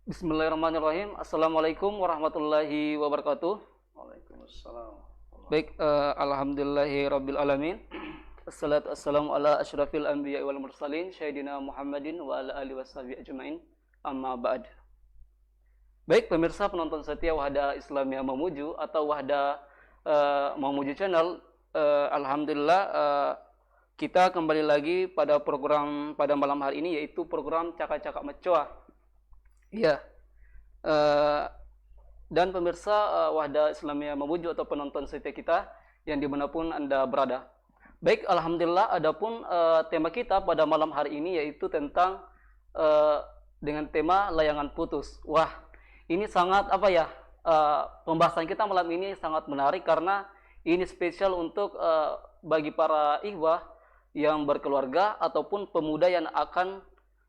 Bismillahirrahmanirrahim. Assalamualaikum warahmatullahi wabarakatuh. Waalaikumsalam. Baik, alhamdulillahirabbil alamin. Wassalatu wassalamu ala asyrafil anbiya wal mursalin sayyidina Muhammadin wa ala alihi washabihi ajmain. Amma ba'd. Baik, pemirsa penonton setia Wahda Islamiyah Mamuju atau Wahda Mamuju Channel, alhamdulillah kita kembali lagi pada program pada malam hari ini, yaitu program Cakak-Cakak Mecoa. Iya. Eh, dan pemirsa Wahda Islamiyah Mamuju atau penonton setia kita yang dimanapun Anda berada. Baik, alhamdulillah, adapun tema kita pada malam hari ini yaitu tentang dengan tema layangan putus. Wah, ini sangat pembahasan kita malam ini sangat menarik karena ini spesial untuk bagi para ikhwah yang berkeluarga ataupun pemuda yang akan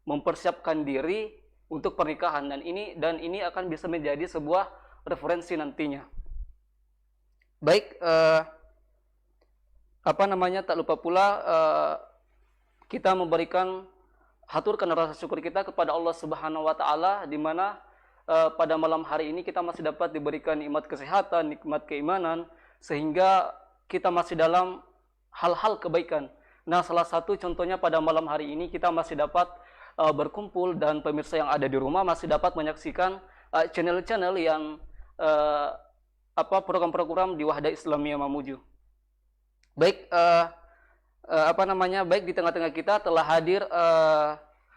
mempersiapkan diri untuk pernikahan, dan ini akan bisa menjadi sebuah referensi nantinya. Baik, tak lupa pula kita memberikan haturkan rasa syukur kita kepada Allah Subhanahu wa taala, di mana pada malam hari ini kita masih dapat diberikan nikmat kesehatan, nikmat keimanan, sehingga kita masih dalam hal-hal kebaikan. Nah, salah satu contohnya pada malam hari ini kita masih dapat berkumpul, dan pemirsa yang ada di rumah masih dapat menyaksikan channel-channel yang program-program di Wahda Islamiyah Mamuju. Baik, baik, di tengah-tengah kita telah hadir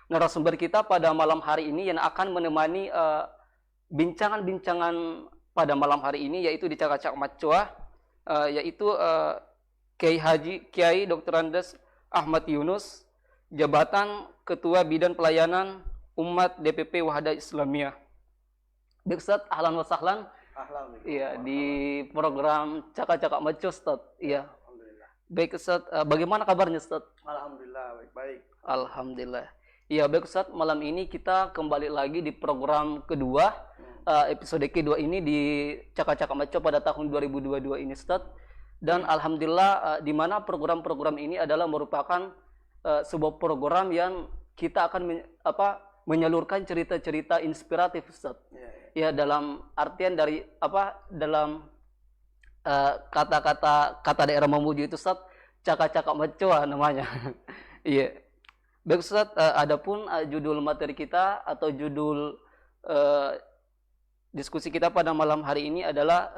narasumber kita pada malam hari ini yang akan menemani bincangan-bincangan pada malam hari ini, yaitu di Cakak-Cakak Mecoa, yaitu Kiai Dr. Andes Ahmad Yunus, Jabatan Ketua Bidang Pelayanan Umat DPP Wahda Islamiyah. Baik, Ustaz, ahlan wa sahlan. Iya, di program Cakak-Cakak Mecoa, Ustaz. Iya. Alhamdulillah. Baik, Ustaz, bagaimana kabarnya, Ustaz? Alhamdulillah, baik-baik. Alhamdulillah. Iya, baik, Ustaz, malam ini kita kembali lagi di program kedua, episode kedua ini di Cakak-Cakak Mecoa pada tahun 2022 ini, Ustaz. Dan alhamdulillah, di mana program-program ini adalah merupakan sebuah program yang kita akan menyalurkan cerita-cerita inspiratif, Ustaz. Ya, dalam artian dari dalam kata daerah Mamuju itu, Ustaz, Cakak-Cakak Mecoa namanya. Iya. Baik, Ustaz, adapun judul materi kita atau judul diskusi kita pada malam hari ini adalah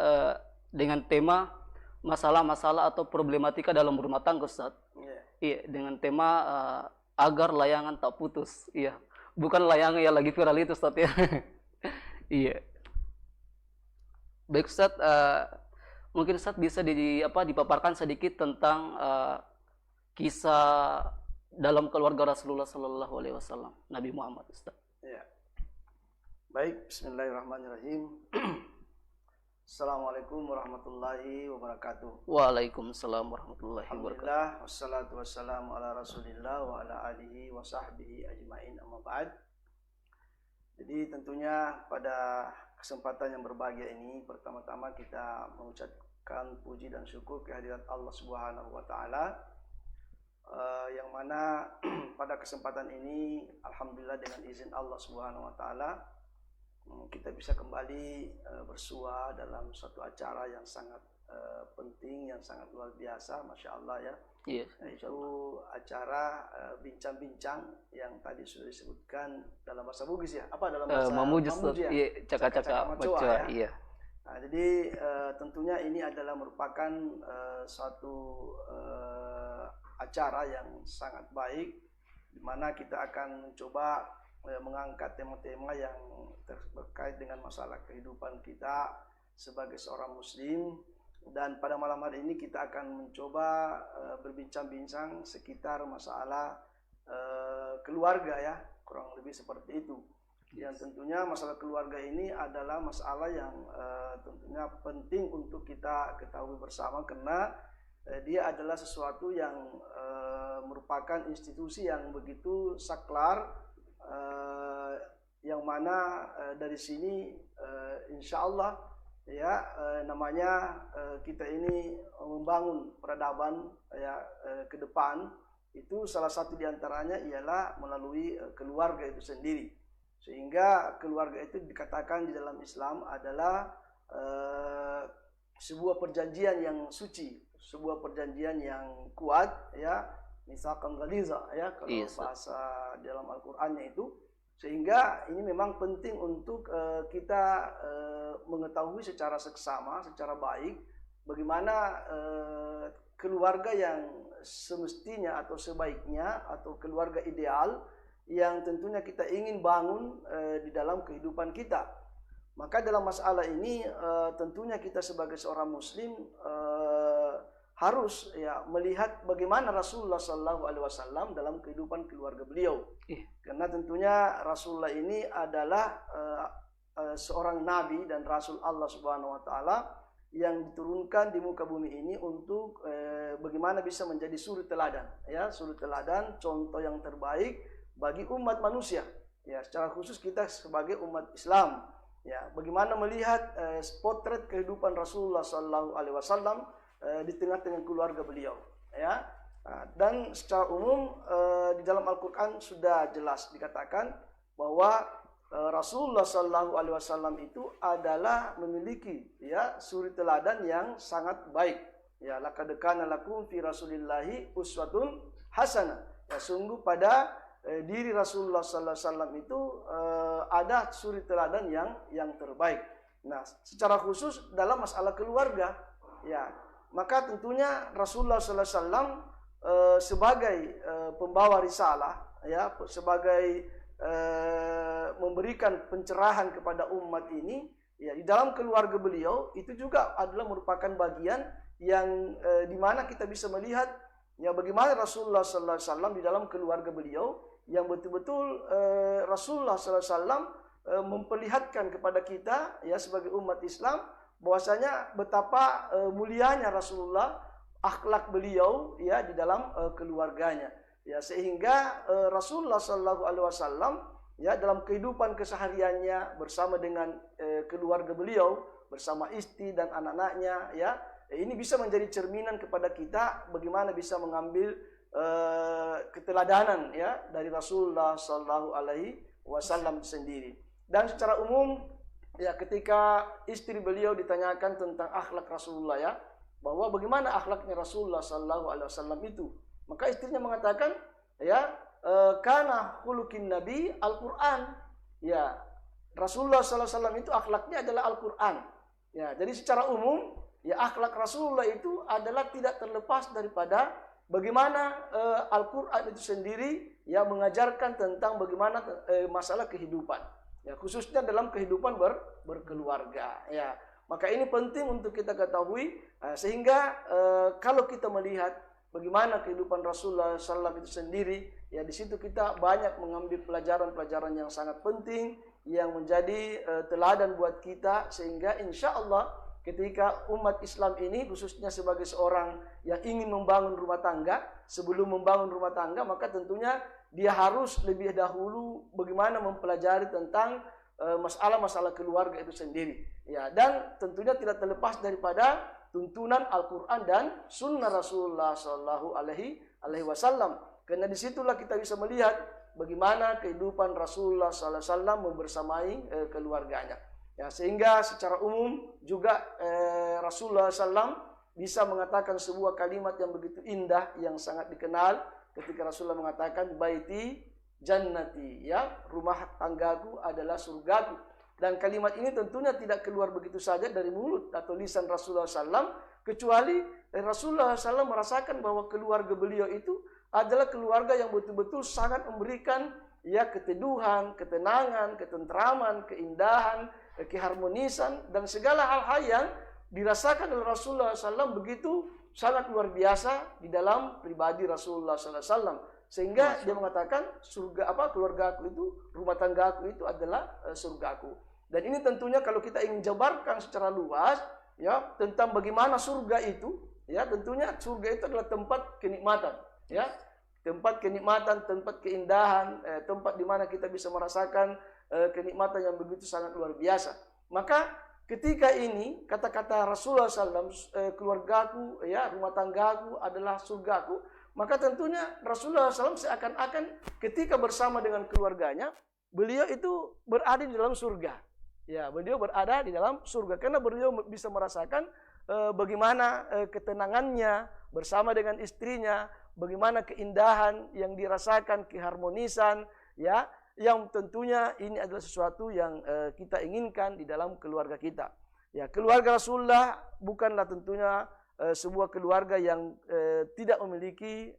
dengan tema masalah-masalah atau problematika dalam rumah tangga, Ustaz. Iya, dengan tema agar layangan tak putus. Iya, bukan layangan yang lagi viral itu, Ustaz, ya. Iya. Baik, Ustaz, mungkin Ustaz bisa dipaparkan sedikit tentang kisah dalam keluarga Rasulullah Sallallahu Alaihi Wasallam, Nabi Muhammad, Ustaz. Ya. Baik, Bismillahirrahmanirrahim. Assalamualaikum warahmatullahi wabarakatuh. Waalaikumsalam warahmatullahi wabarakatuh. Alhamdulillah, wassalatu wassalamu ala rasulillah wa ala alihi wa sahbihi ajmain, amma ba'd. Jadi tentunya pada kesempatan yang berbahagia ini, pertama-tama kita mengucapkan puji dan syukur kehadirat Allah Subhanahu wa taala, yang mana pada kesempatan ini alhamdulillah dengan izin Allah Subhanahu wa taala kita bisa kembali bersua dalam suatu acara yang sangat penting, yang sangat luar biasa, masya Allah ya. Yes, yaitu acara bincang-bincang yang tadi sudah disebutkan dalam bahasa Bugis ya. Apa dalam bahasa Mamuju ya? Iya, Cakak-Cakak Mecoa ya. Iya. Nah, jadi tentunya ini adalah merupakan suatu acara yang sangat baik, di mana kita akan mencoba mengangkat tema-tema yang terkait dengan masalah kehidupan kita sebagai seorang muslim. Dan pada malam hari ini kita akan mencoba berbincang-bincang sekitar masalah keluarga ya, kurang lebih seperti itu. Yang tentunya masalah keluarga ini adalah masalah yang tentunya penting untuk kita ketahui bersama, karena dia adalah sesuatu yang merupakan institusi yang begitu saklar, yang mana dari sini insya Allah ya, namanya kita ini membangun peradaban ya ke depan, itu salah satu diantaranya ialah melalui keluarga itu sendiri. Sehingga keluarga itu dikatakan di dalam Islam adalah sebuah perjanjian yang suci, sebuah perjanjian yang kuat, ya, misalkan ghaliza, ya, kalau bahasa dalam Al-Qur'annya itu. Sehingga ini memang penting untuk kita mengetahui secara seksama, secara baik, bagaimana keluarga yang semestinya atau sebaiknya, atau keluarga ideal yang tentunya kita ingin bangun di dalam kehidupan kita. Maka dalam masalah ini tentunya kita sebagai seorang muslim harus, ya, melihat bagaimana Rasulullah SAW dalam kehidupan keluarga beliau. Karena tentunya Rasulullah ini adalah seorang nabi dan rasul Allah Subhanahu wa taala yang diturunkan di muka bumi ini untuk bagaimana bisa menjadi suri teladan, ya, suri teladan, contoh yang terbaik bagi umat manusia, ya, secara khusus kita sebagai umat Islam, ya, bagaimana melihat potret kehidupan Rasulullah SAW di tengah-tengah keluarga beliau, ya. Dan secara umum di dalam Al-Quran sudah jelas dikatakan bahwa Rasulullah SAW itu adalah memiliki, ya, suri teladan yang sangat baik. Ya, laqad kana lakum fi Rasulillahi uswatun hasanah. Ya, sungguh pada diri Rasulullah SAW itu ada suri teladan yang terbaik. Nah, secara khusus dalam masalah keluarga, ya, maka tentunya Rasulullah SAW sebagai pembawa risalah, ya, sebagai memberikan pencerahan kepada umat ini, ya, di dalam keluarga beliau itu juga adalah merupakan bagian yang dimana kita bisa melihat, ya, bagaimana Rasulullah SAW di dalam keluarga beliau yang betul-betul Rasulullah SAW memperlihatkan kepada kita, ya, sebagai umat Islam bahwasanya betapa mulianya Rasulullah, akhlak beliau, ya, di dalam keluarganya. Ya, sehingga Rasulullah SAW, ya, dalam kehidupan kesehariannya bersama dengan keluarga beliau, bersama istri dan anak-anaknya, ya, ini bisa menjadi cerminan kepada kita bagaimana bisa mengambil keteladanan, ya, dari Rasulullah SAW sendiri. Dan secara umum, ya, ketika istri beliau ditanyakan tentang akhlak Rasulullah, ya, bahwa bagaimana akhlaknya Rasulullah SAW itu, maka istrinya mengatakan, ya, kana khuluqin nabi Al-Qur'an. Ya, Rasulullah SAW itu akhlaknya adalah Al-Qur'an. Ya, jadi secara umum, ya, akhlak Rasulullah itu adalah tidak terlepas daripada bagaimana Al-Qur'an itu sendiri, ya, mengajarkan tentang bagaimana masalah kehidupan. Ya, khususnya dalam kehidupan berkeluarga. Ya, maka ini penting untuk kita ketahui, sehingga kalau kita melihat bagaimana kehidupan Rasulullah SAW itu sendiri, ya, di situ kita banyak mengambil pelajaran-pelajaran yang sangat penting yang menjadi teladan buat kita, sehingga insya Allah ketika umat Islam ini khususnya sebagai seorang yang ingin membangun rumah tangga, sebelum membangun rumah tangga maka tentunya dia harus lebih dahulu bagaimana mempelajari tentang masalah-masalah keluarga itu sendiri, ya, dan tentunya tidak terlepas daripada tuntunan Al-Quran dan Sunnah Rasulullah Sallallahu Alaihi Wasallam. Karena disitulah kita bisa melihat bagaimana kehidupan Rasulullah Sallallahu Alaihi Wasallam membersamai keluarganya. Ya, sehingga secara umum juga Rasulullah SAW bisa mengatakan sebuah kalimat yang begitu indah yang sangat dikenal ketika Rasulullah mengatakan baiti jannati, ya, rumah tanggaku adalah surgaku. Dan kalimat ini tentunya tidak keluar begitu saja dari mulut atau lisan Rasulullah SAW, kecuali Rasulullah SAW merasakan bahwa keluarga beliau itu adalah keluarga yang betul-betul sangat memberikan, ya, keteduhan, ketenangan, ketentraman, keindahan, keharmonisan, dan segala hal-hal yang dirasakan oleh Rasulullah SAW begitu sangat luar biasa di dalam pribadi Rasulullah SAW. Sehingga dia mengatakan keluargaku itu, rumah tanggaku itu adalah surgaku. Dan ini tentunya kalau kita ingin jabarkan secara luas, ya, tentang bagaimana surga itu, ya, tentunya surga itu adalah tempat kenikmatan, ya, tempat kenikmatan, tempat keindahan, tempat di mana kita bisa merasakan kenikmatan yang begitu sangat luar biasa. Maka ketika ini kata-kata Rasulullah SAW, keluargaku, ya, rumah tanggaku adalah surgaku, maka tentunya Rasulullah SAW seakan-akan ketika bersama dengan keluarganya beliau itu berada di dalam surga. Ya, beliau berada di dalam surga karena beliau bisa merasakan bagaimana ketenangannya bersama dengan istrinya, bagaimana keindahan yang dirasakan, keharmonisan, ya, yang tentunya ini adalah sesuatu yang kita inginkan di dalam keluarga kita. Ya, keluarga Rasulullah bukanlah tentunya sebuah keluarga yang tidak memiliki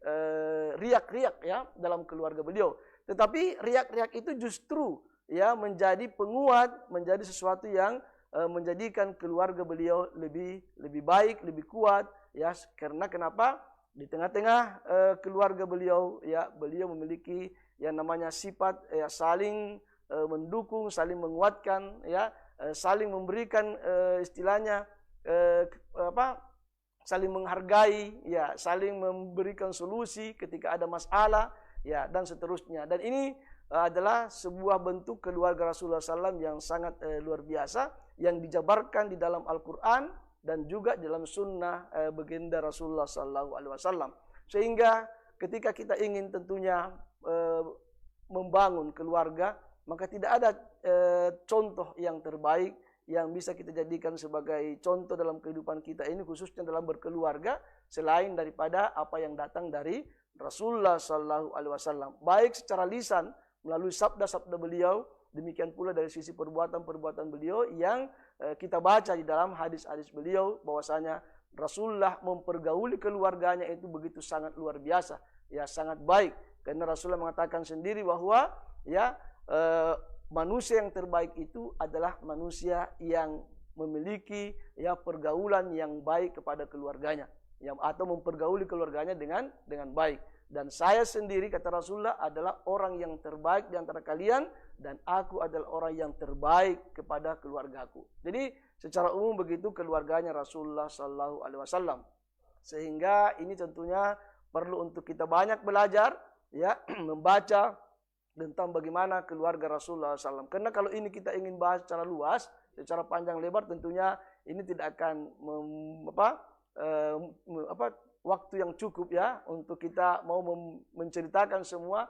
riak-riak ya dalam keluarga beliau. Tetapi riak-riak itu justru ya menjadi penguat, menjadi sesuatu yang menjadikan keluarga beliau lebih baik, lebih kuat ya. Karena kenapa? Di tengah-tengah keluarga beliau ya, beliau memiliki yang namanya sifat ya saling mendukung, saling menguatkan ya, saling memberikan istilahnya saling menghargai ya, saling memberikan solusi ketika ada masalah ya, dan seterusnya. Dan ini adalah sebuah bentuk keluarga Rasulullah SAW yang sangat luar biasa, yang dijabarkan di dalam Al-Quran dan juga dalam sunnah baginda Rasulullah SAW. Sehingga ketika kita ingin tentunya membangun keluarga, maka tidak ada contoh yang terbaik yang bisa kita jadikan sebagai contoh dalam kehidupan kita ini, khususnya dalam berkeluarga, selain daripada apa yang datang dari Rasulullah SAW, baik secara lisan melalui sabda-sabda beliau, demikian pula dari sisi perbuatan-perbuatan beliau yang kita baca di dalam hadis-hadis beliau, bahwasanya Rasulullah mempergauli keluarganya itu begitu sangat luar biasa, ya sangat baik. Karena Rasulullah mengatakan sendiri bahwa ya manusia yang terbaik itu adalah manusia yang memiliki ya pergaulan yang baik kepada keluarganya, yang atau mempergauli keluarganya dengan baik. Dan saya sendiri, kata Rasulullah, adalah orang yang terbaik di antara kalian, dan aku adalah orang yang terbaik kepada keluargaku. Jadi secara umum begitu keluarganya Rasulullah SAW. Sehingga ini tentunya perlu untuk kita banyak belajar, ya, membaca tentang bagaimana keluarga Rasulullah SAW. Karena kalau ini kita ingin bahas secara luas, secara panjang lebar, tentunya ini tidak akan waktu yang cukup ya untuk kita mau menceritakan semua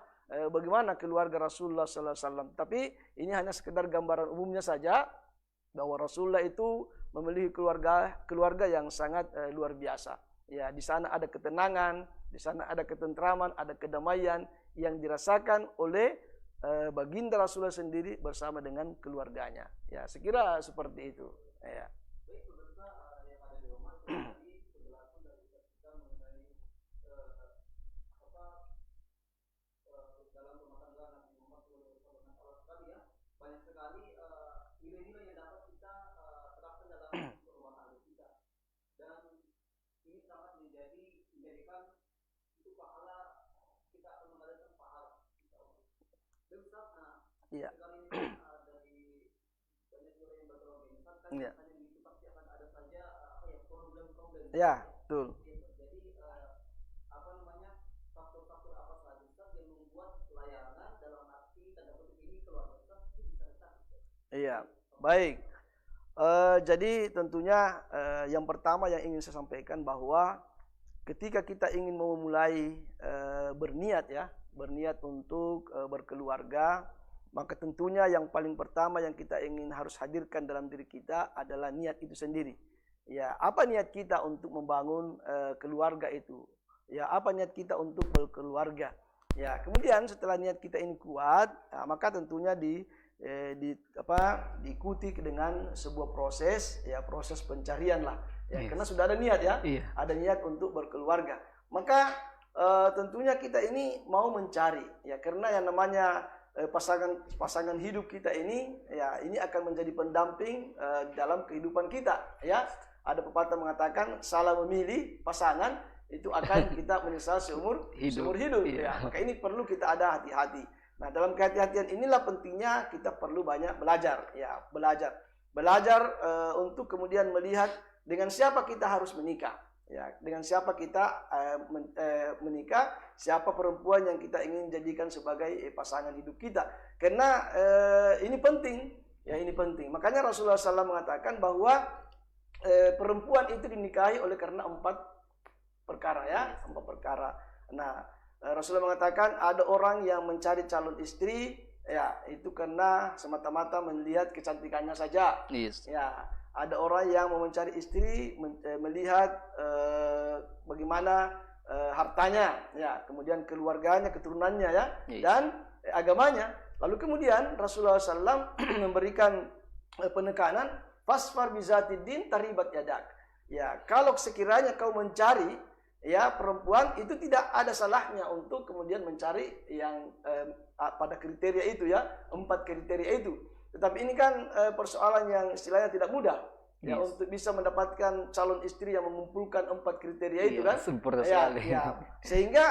bagaimana keluarga Rasulullah SAW. Tapi ini hanya sekedar gambaran umumnya saja bahwa Rasulullah itu memiliki keluarga yang sangat luar biasa. Ya, di sana ada ketenangan, di sana ada ketentraman, ada kedamaian yang dirasakan oleh baginda Rasulullah sendiri bersama dengan keluarganya. Ya, sekira seperti itu. Ya. Iya. Iya. Ya, betul. Faktor-faktor apa saja yang membuat pelayanan dalam arti tanda kutip ini keluarga itu bisa retak? Iya, baik. Jadi tentunya yang pertama yang ingin saya sampaikan bahwa ketika kita ingin memulai berniat untuk berkeluarga, maka tentunya yang paling pertama yang kita ingin harus hadirkan dalam diri kita adalah niat itu sendiri. Ya, apa niat kita untuk membangun keluarga itu? Ya, apa niat kita untuk berkeluarga? Ya, kemudian setelah niat kita ini kuat, maka tentunya diikuti dengan sebuah proses, ya proses pencarian lah. Ya, karena sudah ada niat ya, ada niat untuk berkeluarga. Maka tentunya kita ini mau mencari, ya karena yang namanya pasangan hidup kita ini, ya ini akan menjadi pendamping dalam kehidupan kita. Ya, ada pepatah mengatakan salah memilih pasangan itu akan kita menyesal seumur hidup. Ya, maka ini perlu kita ada hati-hati. Nah, dalam kehati-hatian inilah pentingnya kita perlu banyak belajar, ya belajar untuk kemudian melihat dengan siapa kita harus menikah. Ya, dengan siapa kita menikah, siapa perempuan yang kita ingin jadikan sebagai pasangan hidup kita. Karena ini penting, ya ini penting. Makanya Rasulullah SAW mengatakan bahwa perempuan itu dinikahi oleh karena 4 perkara ya, 4 perkara. Nah, Rasulullah mengatakan ada orang yang mencari calon istri ya itu karena semata-mata melihat kecantikannya saja. Yes. Ya, ada orang yang mau mencari istri melihat bagaimana hartanya, ya, kemudian keluarganya, keturunannya, ya, Yes. dan agamanya. Lalu kemudian Rasulullah SAW memberikan penekanan, fasfar bizatid-din taribat yadak. Ya, kalau sekiranya kau mencari ya perempuan, itu tidak ada salahnya untuk kemudian mencari yang pada kriteria itu, ya, 4 kriteria itu. Tetapi ini kan persoalan yang istilahnya tidak mudah, ya, Yes. untuk bisa mendapatkan calon istri yang mengumpulkan 4 kriteria itu, Iya, kan. sempurna Ya, sekali. ya. Sehingga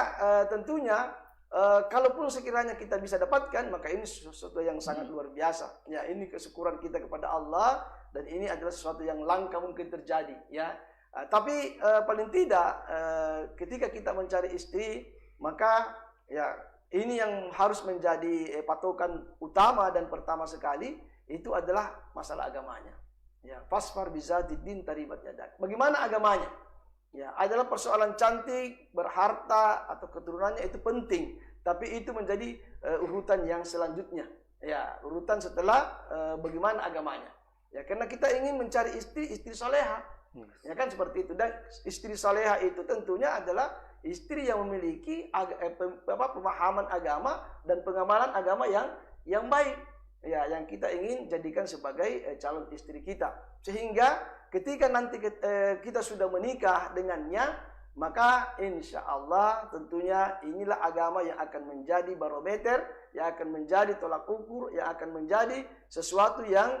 tentunya kalaupun sekiranya kita bisa dapatkan, maka ini sesuatu yang sangat luar biasa. Ya, ini kesyukuran kita kepada Allah, dan ini adalah sesuatu yang langka mungkin terjadi, ya. Tapi paling tidak ketika kita mencari istri, maka ya ini yang harus menjadi patokan utama dan pertama sekali, itu adalah masalah agamanya. Ya, fasfar bizatid-din taribat yadak. Bagaimana agamanya? Ya, adalah persoalan cantik, berharta atau keturunannya itu penting, tapi itu menjadi urutan yang selanjutnya. Ya, urutan setelah bagaimana agamanya. Ya, karena kita ingin mencari istri soleha. Ya kan, seperti itu. Dan istri soleha itu tentunya adalah istri yang memiliki pemahaman agama dan pengamalan agama yang baik, ya, yang kita ingin jadikan sebagai calon istri kita. Sehingga ketika nanti kita sudah menikah dengannya, maka insya Allah tentunya inilah agama yang akan menjadi barometer, yang akan menjadi tolak ukur, yang akan menjadi sesuatu yang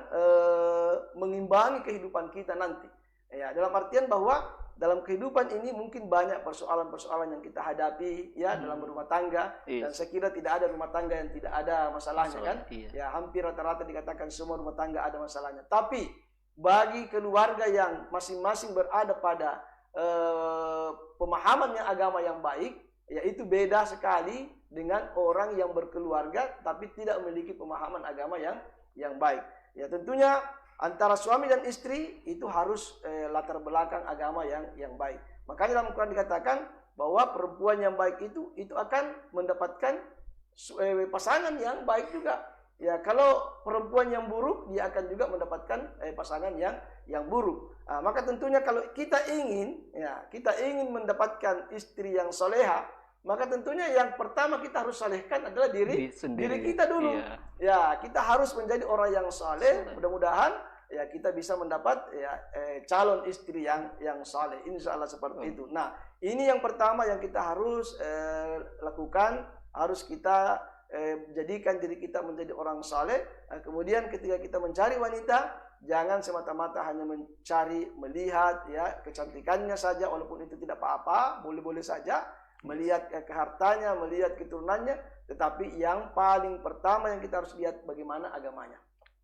mengimbangi kehidupan kita nanti. Ya, dalam artian bahwa dalam kehidupan ini mungkin banyak persoalan-persoalan yang kita hadapi, ya, dalam berumah tangga. Yes. Dan saya kira tidak ada rumah tangga yang tidak ada masalahnya, kan? Iya. Ya, hampir rata-rata dikatakan semua rumah tangga ada masalahnya. Tapi bagi keluarga yang masing-masing berada pada pemahaman yang agama yang baik, yaitu beda sekali dengan orang yang berkeluarga tapi tidak memiliki pemahaman agama yang baik. Ya, tentunya antara suami dan istri itu harus latar belakang agama yang baik. Makanya dalam Al-Quran dikatakan bahwa perempuan yang baik itu akan mendapatkan pasangan yang baik juga. Ya, kalau perempuan yang buruk, dia akan juga mendapatkan pasangan yang buruk. Maka tentunya kalau kita ingin mendapatkan istri yang soleha, maka tentunya yang pertama kita harus solehkan adalah diri kita dulu. Iya. Ya, kita harus menjadi orang yang soleh. Mudah-mudahan ya kita bisa mendapat calon istri yang soleh. Insya Allah seperti itu. Nah, ini yang pertama yang kita harus lakukan, harus kita jadikan diri kita menjadi orang saleh. Kemudian ketika kita mencari wanita, jangan semata-mata hanya melihat ya kecantikannya saja, walaupun itu tidak apa-apa, boleh-boleh saja, melihat kehartanya, melihat keturunannya, tetapi yang paling pertama yang kita harus lihat bagaimana agamanya.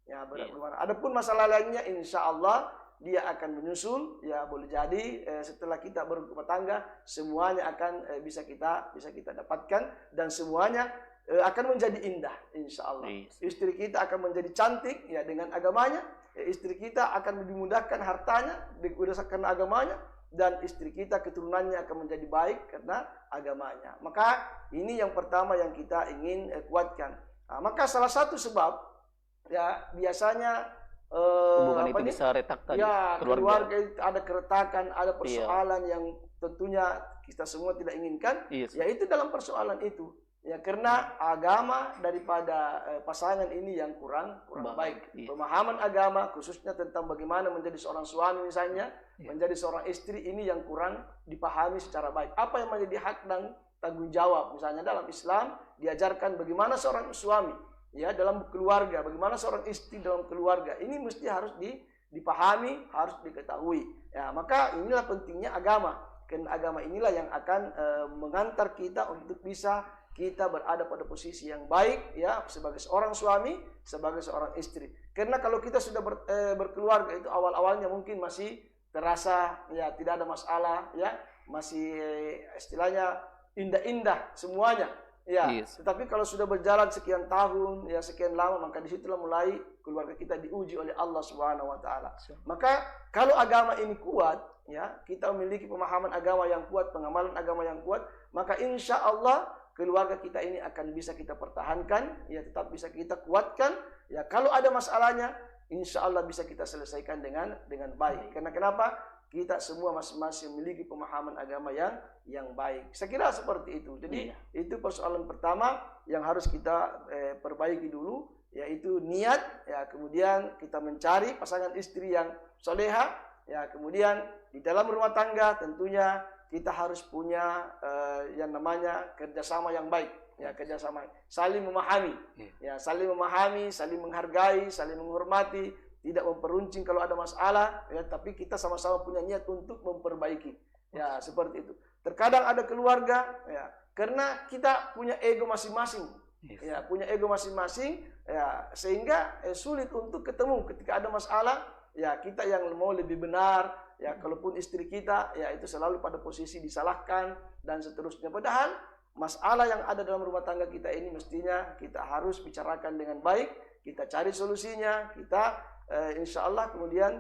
Ya, bagaimana. Adapun masalah lainnya insya Allah dia akan menyusul, ya, boleh jadi setelah kita berumah tangga semuanya akan bisa kita dapatkan, dan semuanya akan menjadi indah insya Allah. Istri kita akan menjadi cantik ya dengan agamanya, istri kita akan dimudahkan hartanya berdasarkan agamanya, dan istri kita keturunannya akan menjadi baik karena agamanya. Maka ini yang pertama yang kita ingin kuatkan. Maka salah satu sebab ya biasanya hubungan itu bisa retak tadi, ya, keluarga ada keretakan, ada persoalan yang tentunya kita semua tidak inginkan, yaitu dalam persoalan itu. Ya, karena agama daripada pasangan ini yang kurang baik. Pemahaman agama khususnya tentang bagaimana menjadi seorang suami misalnya, menjadi seorang istri ini yang kurang dipahami secara baik. Apa yang menjadi hak dan tanggung jawab misalnya dalam Islam diajarkan bagaimana seorang suami ya dalam keluarga, bagaimana seorang istri dalam keluarga. Ini mesti harus dipahami, harus diketahui. Ya, maka inilah pentingnya agama. Karena agama inilah yang akan mengantar kita untuk bisa kita berada pada posisi yang baik ya sebagai seorang suami, sebagai seorang istri. Karena kalau kita sudah berkeluarga itu awal-awalnya mungkin masih terasa ya tidak ada masalah ya, masih istilahnya indah-indah semuanya ya. Tetapi kalau sudah berjalan sekian tahun ya, sekian lama, maka disitulah mulai keluarga kita diuji oleh Allah Subhanahu wa taala. Maka kalau agama ini kuat ya, kita memiliki pemahaman agama yang kuat, pengamalan agama yang kuat, maka insya Allah keluarga kita ini akan bisa kita pertahankan, ya tetap bisa kita kuatkan. Ya kalau ada masalahnya, insya Allah bisa kita selesaikan dengan baik. Karena kenapa? Kita semua masing-masing memiliki pemahaman agama yang baik. Saya kira seperti itu. Jadi itu persoalan pertama yang harus kita perbaiki dulu, yaitu niat. Ya kemudian kita mencari pasangan istri yang soleha. Ya kemudian di dalam rumah tangga tentunya kita harus punya yang namanya kerjasama yang baik. Ya kerjasama, saling memahami. Ya saling memahami, saling menghargai, saling menghormati. Tidak memperuncing kalau ada masalah, ya, tapi kita sama-sama punya niat untuk memperbaiki. Ya, seperti itu. Terkadang ada keluarga, ya, karena kita punya ego masing-masing. Ya, punya ego masing-masing, ya, sehingga sulit untuk ketemu ketika ada masalah, ya, kita yang mau lebih benar, ya, kalaupun istri kita, ya, itu selalu pada posisi disalahkan dan seterusnya. Padahal masalah yang ada dalam rumah tangga kita ini mestinya kita harus bicarakan dengan baik, kita cari solusinya, kita insya Allah kemudian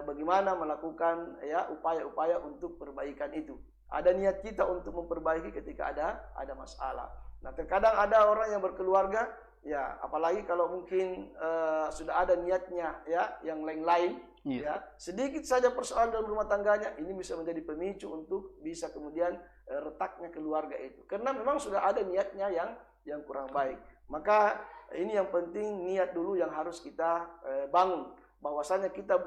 bagaimana melakukan ya upaya-upaya untuk perbaikan itu. Ada niat kita untuk memperbaiki ketika ada masalah. Nah terkadang ada orang yang berkeluarga, ya apalagi kalau mungkin sudah ada niatnya ya yang lain-lain, ya sedikit saja persoalan dalam rumah tangganya ini bisa menjadi pemicu untuk bisa kemudian retaknya keluarga itu. Karena memang sudah ada niatnya yang kurang baik. Maka ini yang penting, niat dulu yang harus kita bangun. Bahwasanya kita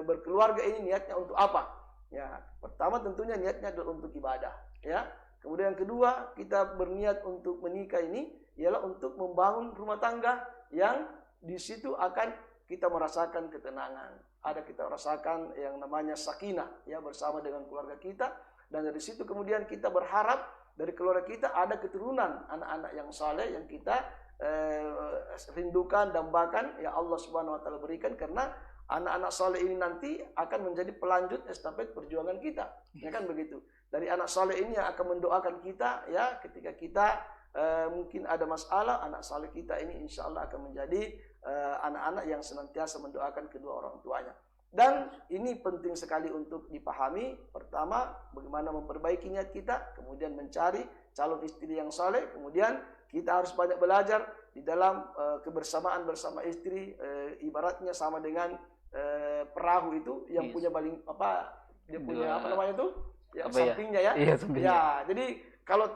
berkeluarga ini niatnya untuk apa? Ya, pertama tentunya niatnya adalah untuk ibadah. Ya, kemudian yang kedua kita berniat untuk menikah ini ialah untuk membangun rumah tangga yang di situ akan kita merasakan ketenangan. Ada kita rasakan yang namanya sakinah ya bersama dengan keluarga kita, dan dari situ kemudian kita berharap dari keluarga kita ada keturunan anak-anak yang saleh yang kita rindukan, dambakan, ya Allah Subhanahu wa taala berikan, karena anak-anak saleh ini nanti akan menjadi pelanjut estafet perjuangan kita. Ya kan begitu. Dari anak saleh ini yang akan mendoakan kita ya ketika kita mungkin ada masalah, anak saleh kita ini insya Allah akan menjadi anak-anak yang senantiasa mendoakan kedua orang tuanya. Dan ini penting sekali untuk dipahami. Pertama, bagaimana memperbaiki niat kita, kemudian mencari calon istri yang saleh, kemudian kita harus banyak belajar di dalam kebersamaan bersama istri, ibaratnya sama dengan perahu itu yang punya baling apa dia punya apa namanya itu yang sampingnya ya. Iya, sampingnya. Ya, jadi kalau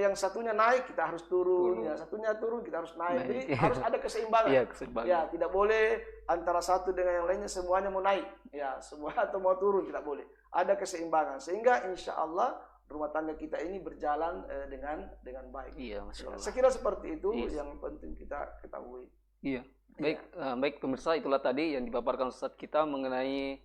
yang satunya naik kita harus turun, yang satunya turun kita harus naik. Jadi harus ada keseimbangan. Iya, keseimbangan. Ya, tidak boleh antara satu dengan yang lainnya semuanya mau naik. Ya, semua atau mau turun tidak boleh. Ada keseimbangan sehingga insya Allah rumah tangga kita ini berjalan dengan baik. Iya, Masya Allah. Saya kira seperti itu yang penting kita ketahui. Iya. Baik, baik pemirsa, itulah tadi yang dipaparkan Ustadz kita mengenai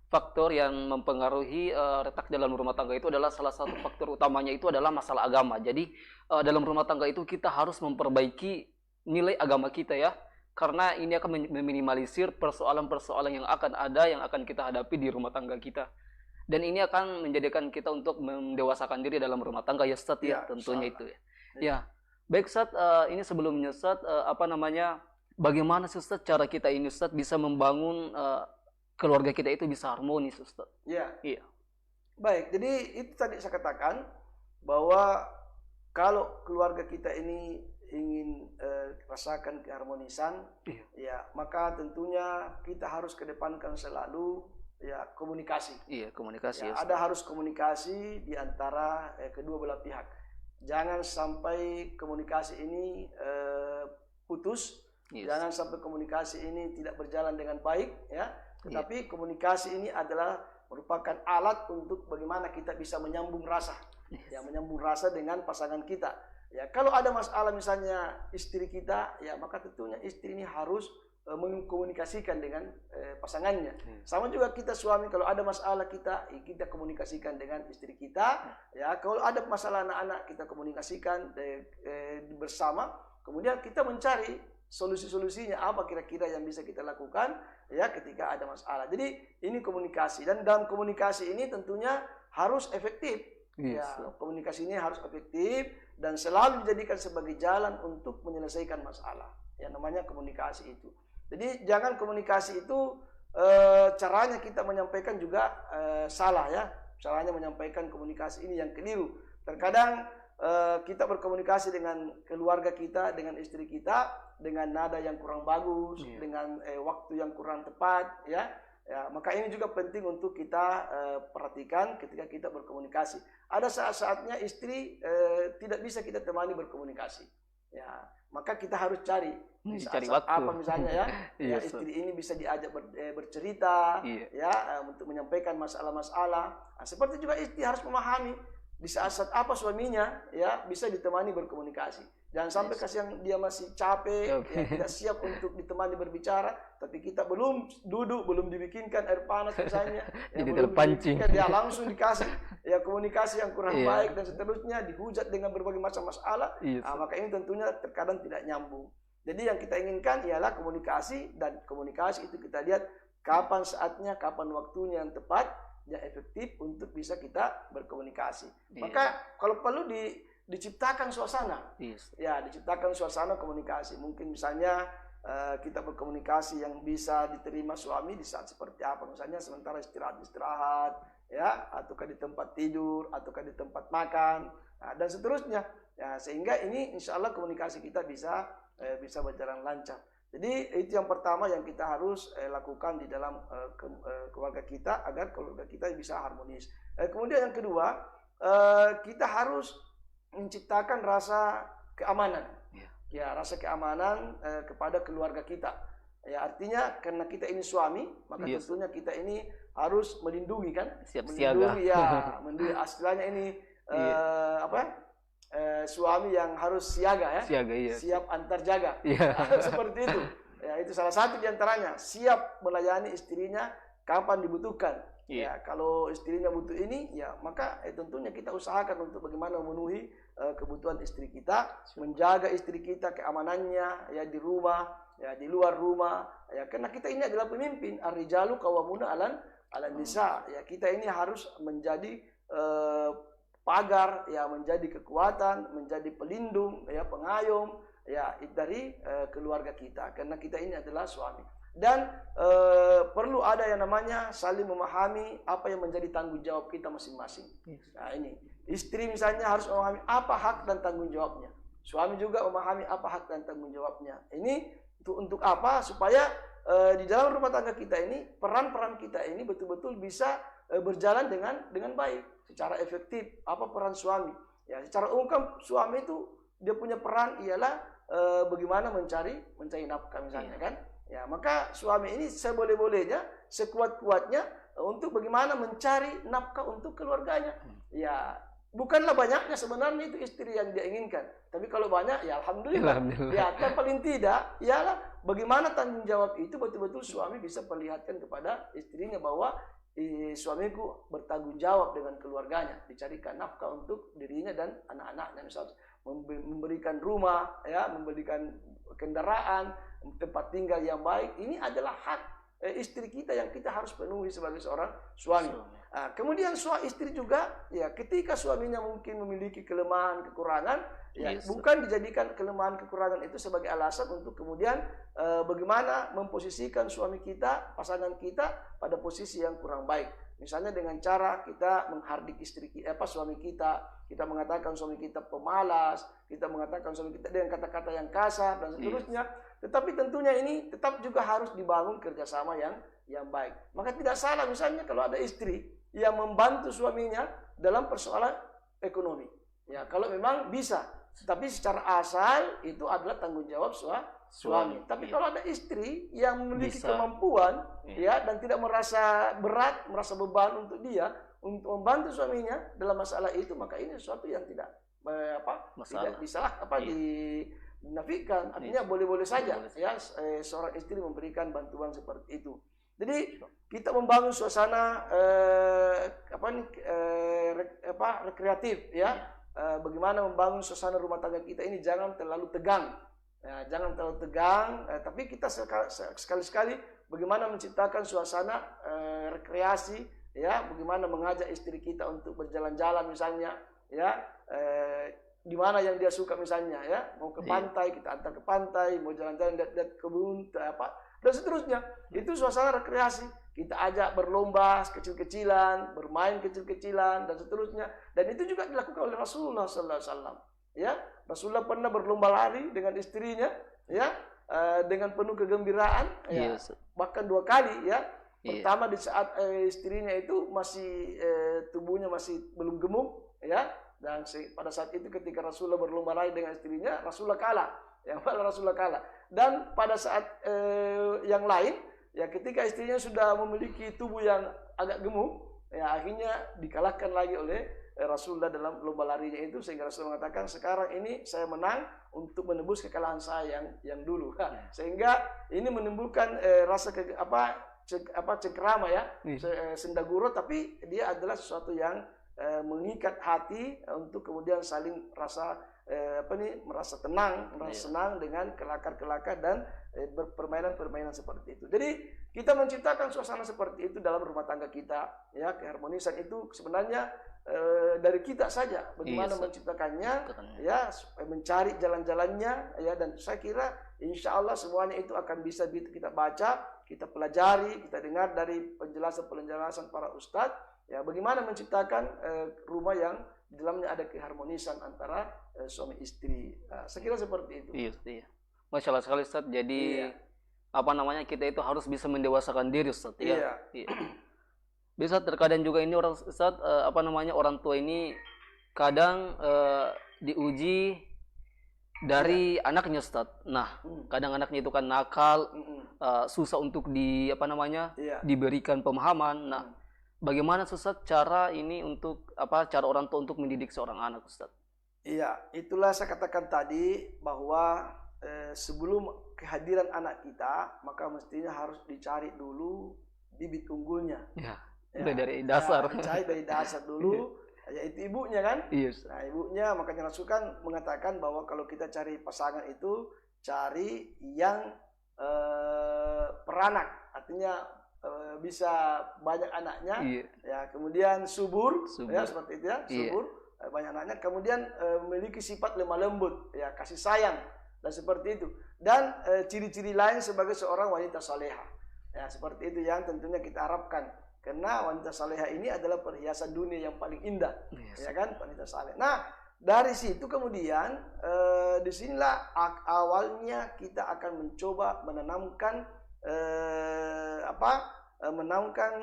faktor yang mempengaruhi retak dalam rumah tangga. Itu adalah salah satu faktor utamanya itu adalah masalah agama. Jadi dalam rumah tangga itu kita harus memperbaiki nilai agama kita ya. Karena ini akan meminimalisir persoalan-persoalan yang akan ada, yang akan kita hadapi di rumah tangga kita. Dan ini akan menjadikan kita untuk mendewasakan diri dalam rumah tangga ya Ustadz ya, tentunya itu ya. Ya, baik Ustadz, ini sebelumnya Ustadz, bagaimana Ustadz cara kita ini Ustadz bisa membangun keluarga kita itu bisa harmonis Ustadz? Iya. Baik, jadi itu tadi saya katakan bahwa kalau keluarga kita ini ingin rasakan keharmonisan, ya maka tentunya kita harus kedepankan selalu ya komunikasi. Iya, komunikasi. Ya, ada harus komunikasi di antara kedua belah pihak. Jangan sampai komunikasi ini putus. Jangan sampai komunikasi ini tidak berjalan dengan baik ya. Tetapi komunikasi ini adalah merupakan alat untuk bagaimana kita bisa menyambung rasa. Ya, menyambung rasa dengan pasangan kita. Ya, kalau ada masalah misalnya istri kita, ya maka tentunya istri ini harus mengkomunikasikan dengan pasangannya. Sama juga kita suami, kalau ada masalah kita komunikasikan dengan istri kita. Ya, kalau ada masalah anak-anak kita komunikasikan bersama. Kemudian kita mencari solusi-solusinya apa kira-kira yang bisa kita lakukan ya ketika ada masalah. Jadi ini komunikasi, dan dalam komunikasi ini tentunya harus efektif. Ya, komunikasi ini harus efektif dan selalu dijadikan sebagai jalan untuk menyelesaikan masalah. Yang namanya komunikasi itu. Jadi jangan komunikasi itu caranya kita menyampaikan juga salah ya. Caranya menyampaikan komunikasi ini yang keliru. Terkadang kita berkomunikasi dengan keluarga kita, dengan istri kita, dengan nada yang kurang bagus, dengan waktu yang kurang tepat, ya. Ya, maka ini juga penting untuk kita perhatikan ketika kita berkomunikasi. Ada saat-saatnya istri tidak bisa kita temani berkomunikasi. Ya, maka kita harus cari waktu apa misalnya ya, ya istri ini bisa diajak bercerita, ya, untuk menyampaikan masalah-masalah. Nah, seperti juga istri harus memahami di saat-saat apa suaminya ya bisa ditemani berkomunikasi. Jangan sampai kasihan dia masih capek, ya, tidak siap untuk ditemani berbicara, tapi kita belum duduk, belum dibikinkan air panas misalnya, ya, jadi belum terpancing, dia langsung dikasih ya komunikasi yang kurang baik dan seterusnya, dihujat dengan berbagai macam masalah. Nah, maka ini tentunya terkadang tidak nyambung. Jadi yang kita inginkan ialah komunikasi, dan komunikasi itu kita lihat kapan saatnya, kapan waktunya yang tepat, yang efektif untuk bisa kita berkomunikasi. Maka kalau perlu diciptakan suasana, ya, diciptakan suasana komunikasi. Mungkin misalnya kita berkomunikasi yang bisa diterima suami di saat seperti apa, misalnya sementara istirahat, ya, ataukah di tempat tidur, ataukah di tempat makan, nah, dan seterusnya. Ya, sehingga ini insya Allah komunikasi kita bisa berjalan lancar. Jadi itu yang pertama yang kita harus lakukan di dalam keluarga kita agar keluarga kita bisa harmonis. Kemudian yang kedua, kita harus menciptakan rasa keamanan, ya, rasa keamanan kepada keluarga kita. Ya, artinya karena kita ini suami, maka tentunya kita ini harus melindungi, kan, melindungi, ya, melindungi. Istilahnya ini suami yang harus siaga, ya, siap antar jaga, seperti itu. Ya, itu salah satu diantaranya, siap melayani istrinya kapan dibutuhkan. Ya, kalau istrinya butuh ini, ya, maka tentunya kita usahakan untuk bagaimana memenuhi kebutuhan istri kita, menjaga istri kita keamanannya, ya, di rumah, ya, di luar rumah, ya, karena kita ini adalah pemimpin. Ar-rijalu qawwamuna 'alan nisa. Ya, kita ini harus menjadi pagar, ya, menjadi kekuatan, menjadi pelindung, ya, pengayom, ya, dari keluarga kita, karena kita ini adalah suami. Dan perlu ada yang namanya saling memahami apa yang menjadi tanggung jawab kita masing-masing. Nah, ini istri misalnya harus memahami apa hak dan tanggung jawabnya, suami juga memahami apa hak dan tanggung jawabnya. Ini untuk apa? Supaya di dalam rumah tangga kita ini, peran-peran kita ini betul-betul bisa berjalan dengan baik, secara efektif. Apa peran suami? Ya, secara umum kan suami itu dia punya peran ialah bagaimana mencari nafkah misalnya, kan? Ya, maka suami ini seboleh-bolehnya, sekuat-kuatnya untuk bagaimana mencari nafkah untuk keluarganya. Ya, bukanlah banyaknya sebenarnya itu istri yang dia inginkan, tapi kalau banyak, ya alhamdulillah. Ya, kan paling tidak ialah bagaimana tanggung jawab itu betul-betul suami bisa perlihatkan kepada istrinya bahwa suamiku bertanggung jawab dengan keluarganya, dicarikan nafkah untuk dirinya dan anak-anaknya, misalnya memberikan rumah, ya, memberikan kendaraan, tempat tinggal yang baik. Ini adalah hak istri kita yang kita harus penuhi sebagai seorang suami. Nah, kemudian istri juga, ya, ketika suaminya mungkin memiliki kelemahan, kekurangan, ya, bukan dijadikan kelemahan, kekurangan itu sebagai alasan untuk kemudian bagaimana memposisikan suami kita, pasangan kita pada posisi yang kurang baik. Misalnya dengan cara kita menghardik suami kita mengatakan suami kita pemalas, kita mengatakan suami kita dengan kata-kata yang kasar dan seterusnya. Tetapi tentunya ini tetap juga harus dibangun kerjasama yang baik. Maka tidak salah misalnya kalau ada istri yang membantu suaminya dalam persoalan ekonomi. Ya, kalau memang bisa. Tapi secara asal itu adalah tanggung jawab suami. Tapi kalau ada istri yang memiliki kemampuan, ya, dan tidak merasa berat, merasa beban untuk dia untuk membantu suaminya dalam masalah itu, maka ini sesuatu yang tidak dinafikan. Artinya boleh-boleh saja, ya, seorang istri memberikan bantuan seperti itu. Jadi kita membangun suasana rekreatif, ya. Bagaimana membangun suasana rumah tangga kita ini jangan terlalu tegang, ya, jangan terlalu tegang, tapi kita sekali-sekali bagaimana menciptakan suasana rekreasi, ya, bagaimana mengajak istri kita untuk berjalan-jalan misalnya, ya, di mana yang dia suka misalnya, ya, mau ke pantai kita antar ke pantai, mau jalan-jalan lihat kebun dan seterusnya. Itu suasana rekreasi. kita ajak berlomba kecil-kecilan, bermain kecil-kecilan dan seterusnya. Dan itu juga dilakukan oleh Rasulullah sallallahu alaihi wasallam. Ya, Rasulullah pernah berlomba lari dengan istrinya, ya, dengan penuh kegembiraan, ya. Yes. Bahkan 2 kali, ya. Iya. Pertama di saat istrinya itu masih tubuhnya masih belum gemuk, ya. Dan pada saat itu ketika Rasulullah berlomba lari dengan istrinya, Rasulullah kalah. Yang malah Rasulullah kalah. Dan pada saat yang lain, ya ketika istrinya sudah memiliki tubuh yang agak gemuk, ya akhirnya dikalahkan lagi oleh Rasulullah dalam lomba larinya itu, sehingga Rasulullah mengatakan sekarang ini saya menang untuk menebus kekalahan saya yang dulu. Sehingga ini menimbulkan rasa cengkerama, ya, sendaguro, tapi dia adalah sesuatu yang mengikat hati untuk kemudian saling merasa tenang, merasa senang dengan kelakar-kelakar dan permainan-permainan seperti itu. Jadi kita menciptakan suasana seperti itu dalam rumah tangga kita, ya. Keharmonisan itu sebenarnya dari kita saja, bagaimana menciptakannya, ya, mencari jalan-jalannya, ya. Dan saya kira insya Allah semuanya itu akan bisa kita baca, kita pelajari, kita dengar dari penjelasan-penjelasan para ustadz, ya, bagaimana menciptakan rumah yang di dalamnya ada keharmonisan antara suami istri. Saya kira seperti itu. Iya. Masya Allah sekali, Ustaz. Jadi kita itu harus bisa mendewasakan diri, Ustaz. Ya. Iya. Bisa terkadang juga ini orang, Ustaz, orang tua ini kadang diuji dari anaknya, Ustaz. Nah, kadang anaknya itu kan nakal, susah untuk diberikan pemahaman. Nah, bagaimana, Ustaz, cara orang tua untuk mendidik seorang anak, Ustaz? Iya, itulah saya katakan tadi bahwa sebelum kehadiran anak kita, maka mestinya harus dicari dulu bibit unggulnya. Ya, dari dasar. Dicari dari dasar dulu, yaitu ibunya kan. Yes. Nah, ibunya, makanya Rasul kan mengatakan bahwa kalau kita cari pasangan itu cari yang peranak, artinya bisa banyak anaknya, ya, kemudian subur. Ya, seperti itu, ya, subur, banyak anaknya, kemudian memiliki sifat lemah lembut, ya, kasih sayang, dan seperti itu. Dan ciri-ciri lain sebagai seorang wanita saleha, ya, seperti itu yang tentunya kita harapkan, karena wanita saleha ini adalah perhiasan dunia yang paling indah, ya kan, wanita saleh. Nah, dari situ kemudian disinilah awalnya kita akan mencoba menanamkan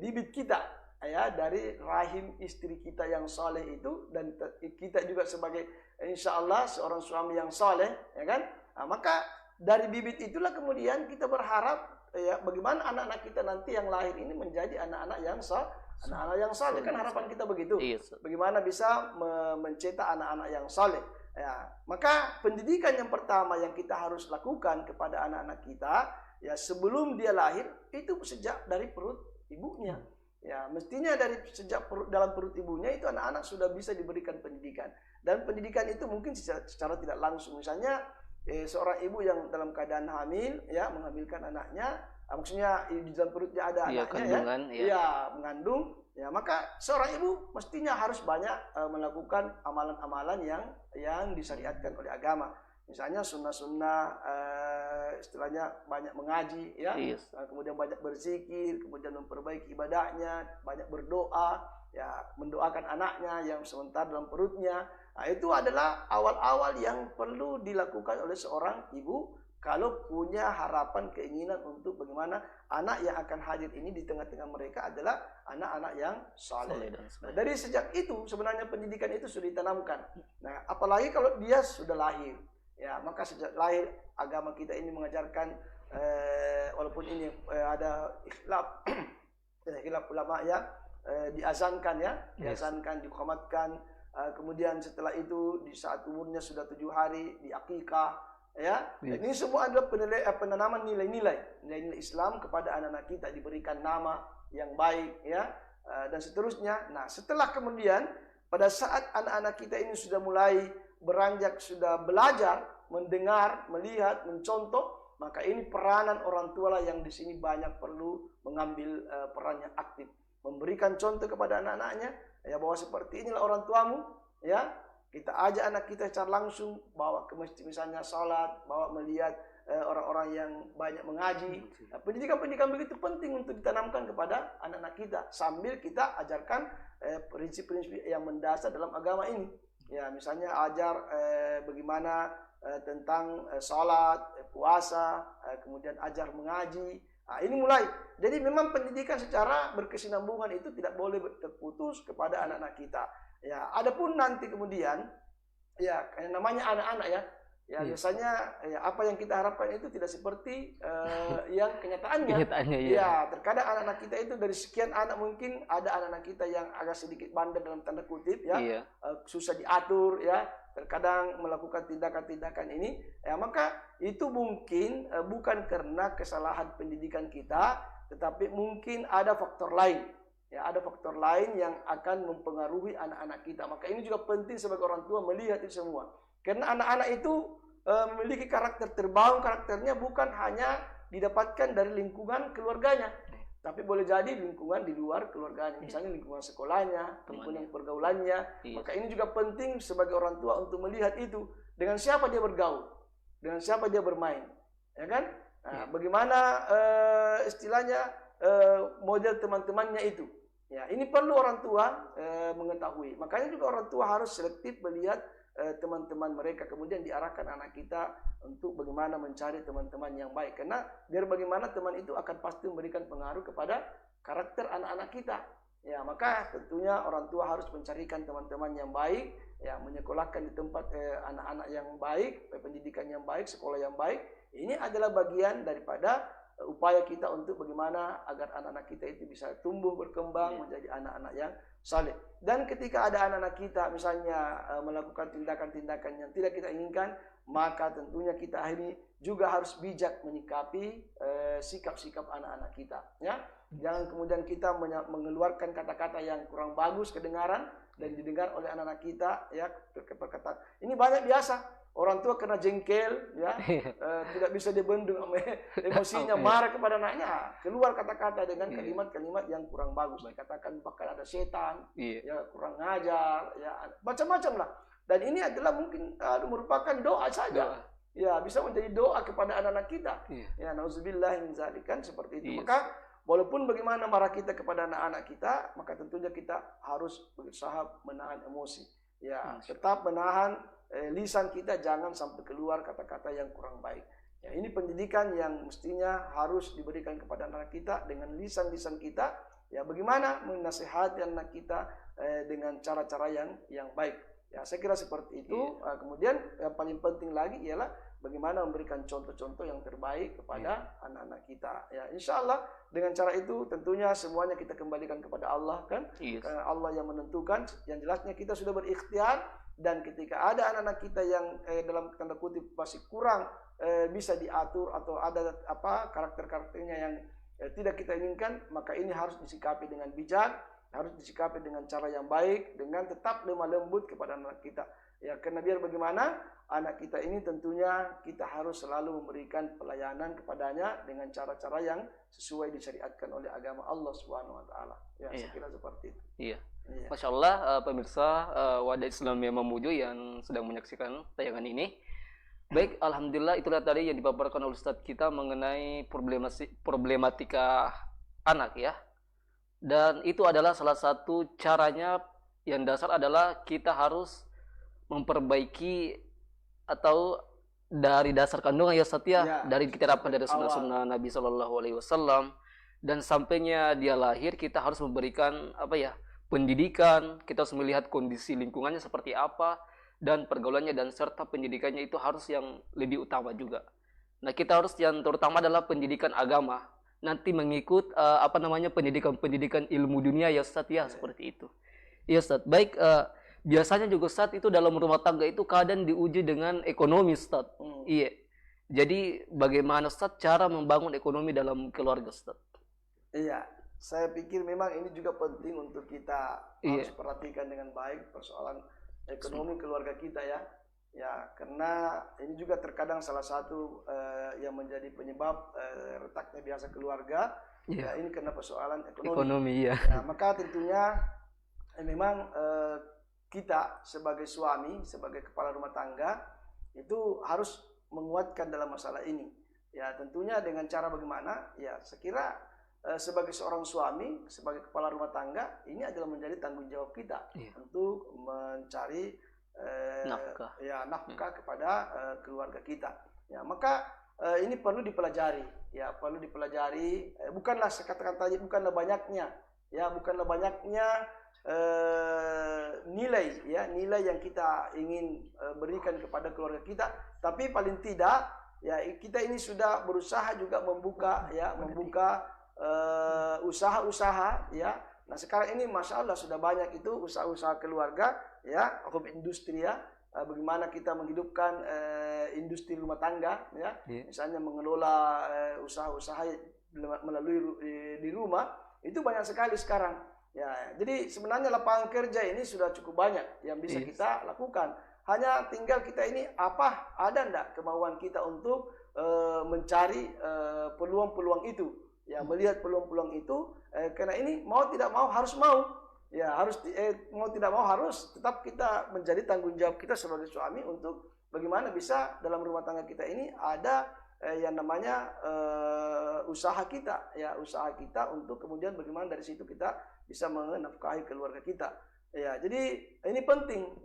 bibit kita, ya, dari rahim istri kita yang saleh itu, dan kita juga sebagai insya Allah seorang suami yang saleh, ya kan. Nah, maka dari bibit itulah kemudian kita berharap, ya, bagaimana anak-anak kita nanti yang lahir ini menjadi anak-anak yang saleh, kan harapan kita begitu. Bagaimana bisa mencetak anak-anak yang saleh, ya. Maka pendidikan yang pertama yang kita harus lakukan kepada anak-anak kita, ya, sebelum dia lahir itu sejak dari perut ibunya. Ya, mestinya sejak dalam perut ibunya itu anak-anak sudah bisa diberikan pendidikan. Dan pendidikan itu mungkin secara tidak langsung. Misalnya seorang ibu yang dalam keadaan hamil, ya, menghamilkan anaknya, maksudnya di dalam perutnya ada anaknya, kandungan, ya, mengandung, ya, maka seorang ibu mestinya harus banyak melakukan amalan-amalan yang disyariatkan oleh agama. Misalnya sunnah-sunnah, istilahnya banyak mengaji, ya, kemudian banyak berzikir, kemudian memperbaiki ibadahnya, banyak berdoa, ya, mendoakan anaknya yang sementara dalam perutnya. Nah, itu adalah awal-awal yang perlu dilakukan oleh seorang ibu kalau punya harapan, keinginan untuk bagaimana anak yang akan hadir ini di tengah-tengah mereka adalah anak-anak yang saleh. Nah, dari sejak itu sebenarnya pendidikan itu sudah ditanamkan. Nah, apalagi kalau dia sudah lahir, ya, maka sejak lahir agama kita ini mengajarkan, walaupun ini ada khilaf ulama, ya, diazankan, ya, diazankan, diqamatkan, kemudian setelah itu di saat umurnya sudah 7 hari diakikah, ya. Ini semua adalah penanaman nilai-nilai Islam kepada anak-anak kita, diberikan nama yang baik, ya, dan seterusnya. Nah, setelah kemudian pada saat anak-anak kita ini sudah mulai beranjak, sudah belajar, mendengar, melihat, mencontoh, maka ini peranan orang tua lah yang di sini banyak perlu mengambil peran yang aktif, memberikan contoh kepada anak-anaknya, ya, bahwa seperti inilah orang tuamu, ya. Kita ajak anak kita secara langsung, bawa ke masjid misalnya salat, bawa melihat orang-orang yang banyak mengaji. Nah, pendidikan-pendidikan begitu penting untuk ditanamkan kepada anak-anak kita sambil kita ajarkan prinsip-prinsip yang mendasar dalam agama ini. Ya, misalnya ajar bagaimana tentang salat, puasa, kemudian ajar mengaji. Nah, ini mulai. Jadi memang pendidikan secara berkesinambungan itu tidak boleh terputus kepada anak-anak kita. Ya, adapun nanti kemudian ya namanya anak-anak ya. Ya biasanya ya, apa yang kita harapkan itu tidak seperti yang kenyataannya. Ya, terkadang anak-anak kita itu dari sekian anak mungkin ada anak-anak kita yang agak sedikit bandel dalam tanda kutip ya, susah diatur ya, terkadang melakukan tindakan-tindakan ini. Ya maka itu mungkin bukan karena kesalahan pendidikan kita, tetapi mungkin ada faktor lain. Ya, ada faktor lain yang akan mempengaruhi anak-anak kita. Maka ini juga penting sebagai orang tua melihat itu semua. Karena anak-anak itu memiliki karakter terbangun, karakternya bukan hanya didapatkan dari lingkungan keluarganya, tapi boleh jadi lingkungan di luar keluarganya, misalnya lingkungan sekolahnya, lingkungan pergaulannya. Maka ini juga penting sebagai orang tua untuk melihat itu, dengan siapa dia bergaul, dengan siapa dia bermain, ya kan? Nah, bagaimana istilahnya model teman-temannya itu. Ya, ini perlu orang tua mengetahui. Makanya juga orang tua harus selektif melihat teman-teman mereka, kemudian diarahkan anak kita untuk bagaimana mencari teman-teman yang baik, karena biar bagaimana teman itu akan pasti memberikan pengaruh kepada karakter anak-anak kita. Ya, maka tentunya orang tua harus mencarikan teman-teman yang baik, ya, menyekolahkan di tempat anak-anak yang baik, pendidikan yang baik, sekolah yang baik. Ini adalah bagian daripada upaya kita untuk bagaimana agar anak-anak kita itu bisa tumbuh berkembang menjadi anak-anak yang saleh. Dan ketika ada anak-anak kita misalnya melakukan tindakan-tindakan yang tidak kita inginkan, maka tentunya kita ini juga harus bijak menyikapi sikap-sikap anak-anak kita. Ya, jangan kemudian kita mengeluarkan kata-kata yang kurang bagus kedengaran dan didengar oleh anak-anak kita. Ya, perkataan ini banyak biasa. Orang tua kena jengkel, ya, tidak bisa dibendung emosinya, marah kepada anaknya, keluar kata-kata dengan kalimat-kalimat yang kurang bagus. Dikatakan bakal ada setan, ya, kurang ngajar, ya, macam-macam lah. Dan ini adalah mungkin merupakan doa saja, ya, bisa menjadi doa kepada anak-anak kita. Ya, nauzubillah min dzalik, kan seperti itu. Maka walaupun bagaimana marah kita kepada anak-anak kita, maka tentunya kita harus berusaha menahan emosi. Ya, tetap menahan lisan kita, jangan sampai keluar kata-kata yang kurang baik. Ya, ini pendidikan yang mestinya harus diberikan kepada anak kita dengan lisan-lisan kita. Ya, bagaimana menasihati anak kita dengan cara-cara yang baik. Ya, saya kira seperti itu. Kemudian yang paling penting lagi ialah bagaimana memberikan contoh-contoh yang terbaik kepada anak-anak kita. Ya, insya Allah dengan cara itu tentunya semuanya kita kembalikan kepada Allah, kan? Karena Allah yang menentukan. Yang jelasnya kita sudah berikhtiar. Dan ketika ada anak-anak kita yang dalam tanda kutip masih kurang bisa diatur atau ada karakter-karakternya yang tidak kita inginkan, maka ini harus disikapi dengan bijak, harus disikapi dengan cara yang baik, dengan tetap lemah lembut kepada anak kita. Ya, karena biar bagaimana anak kita ini tentunya kita harus selalu memberikan pelayanan kepadanya dengan cara-cara yang sesuai disyariatkan oleh agama Allah Subhanahu wa taala. Ya, saya kira seperti itu. Iya. Masya Allah, pemirsa Wadah Islam yang Mamuju yang sedang menyaksikan tayangan ini. Baik, alhamdulillah itulah tadi yang dipaparkan oleh Ustadz kita mengenai problematika anak, ya. Dan itu adalah salah satu caranya yang dasar adalah kita harus memperbaiki atau dari dasar kandungan, ya Ustadz, ya, dari kita dapat dari sunnah Nabi Shallallahu Alaihi Wasallam, dan sampainya dia lahir kita harus memberikan pendidikan, kita harus melihat kondisi lingkungannya seperti apa dan pergaulannya, dan serta pendidikannya itu harus yang lebih utama juga. Nah, kita harus yang terutama adalah pendidikan agama. Nanti mengikut pendidikan ilmu dunia, ya Ustadz, ya, seperti itu. Ya Ustadz, baik, biasanya juga Ustadz itu dalam rumah tangga itu kadang diuji dengan ekonomi, Ustadz. Iya. Jadi bagaimana Ustadz cara membangun ekonomi dalam keluarga, Ustadz? Iya. Saya pikir memang ini juga penting untuk kita harus perhatikan dengan baik persoalan ekonomi keluarga kita, ya. Ya, karena ini juga terkadang salah satu yang menjadi penyebab retaknya biasa keluarga. Ya, ini karena persoalan ekonomi. Ya, maka tentunya memang kita sebagai suami, sebagai kepala rumah tangga itu harus menguatkan dalam masalah ini. Ya tentunya dengan cara bagaimana? Ya sekira sebagai seorang suami, sebagai kepala rumah tangga, ini adalah menjadi tanggung jawab kita untuk mencari nafkah kepada keluarga kita. Ya maka ini perlu dipelajari, ya perlu dipelajari. Bukanlah saya katakan tadi, bukanlah banyaknya, ya bukanlah banyaknya nilai yang kita ingin berikan kepada keluarga kita, tapi paling tidak ya kita ini sudah berusaha juga membuka usaha-usaha ya. Nah sekarang ini masya Allah sudah banyak itu usaha-usaha keluarga ya, home industri ya. Bagaimana kita menghidupkan industri rumah tangga ya, misalnya mengelola usaha-usaha melalui di rumah itu banyak sekali sekarang ya. Jadi sebenarnya lapangan kerja ini sudah cukup banyak yang bisa kita lakukan. Hanya tinggal kita ini ada enggak kemauan kita untuk mencari peluang-peluang itu ya, melihat peluang-peluang itu karena ini mau tidak mau harus mau. Ya harus mau tidak mau harus tetap kita menjadi tanggung jawab kita sebagai suami untuk bagaimana bisa dalam rumah tangga kita ini ada yang namanya usaha kita ya, usaha kita untuk kemudian bagaimana dari situ kita bisa menafkahi keluarga kita ya. Jadi ini penting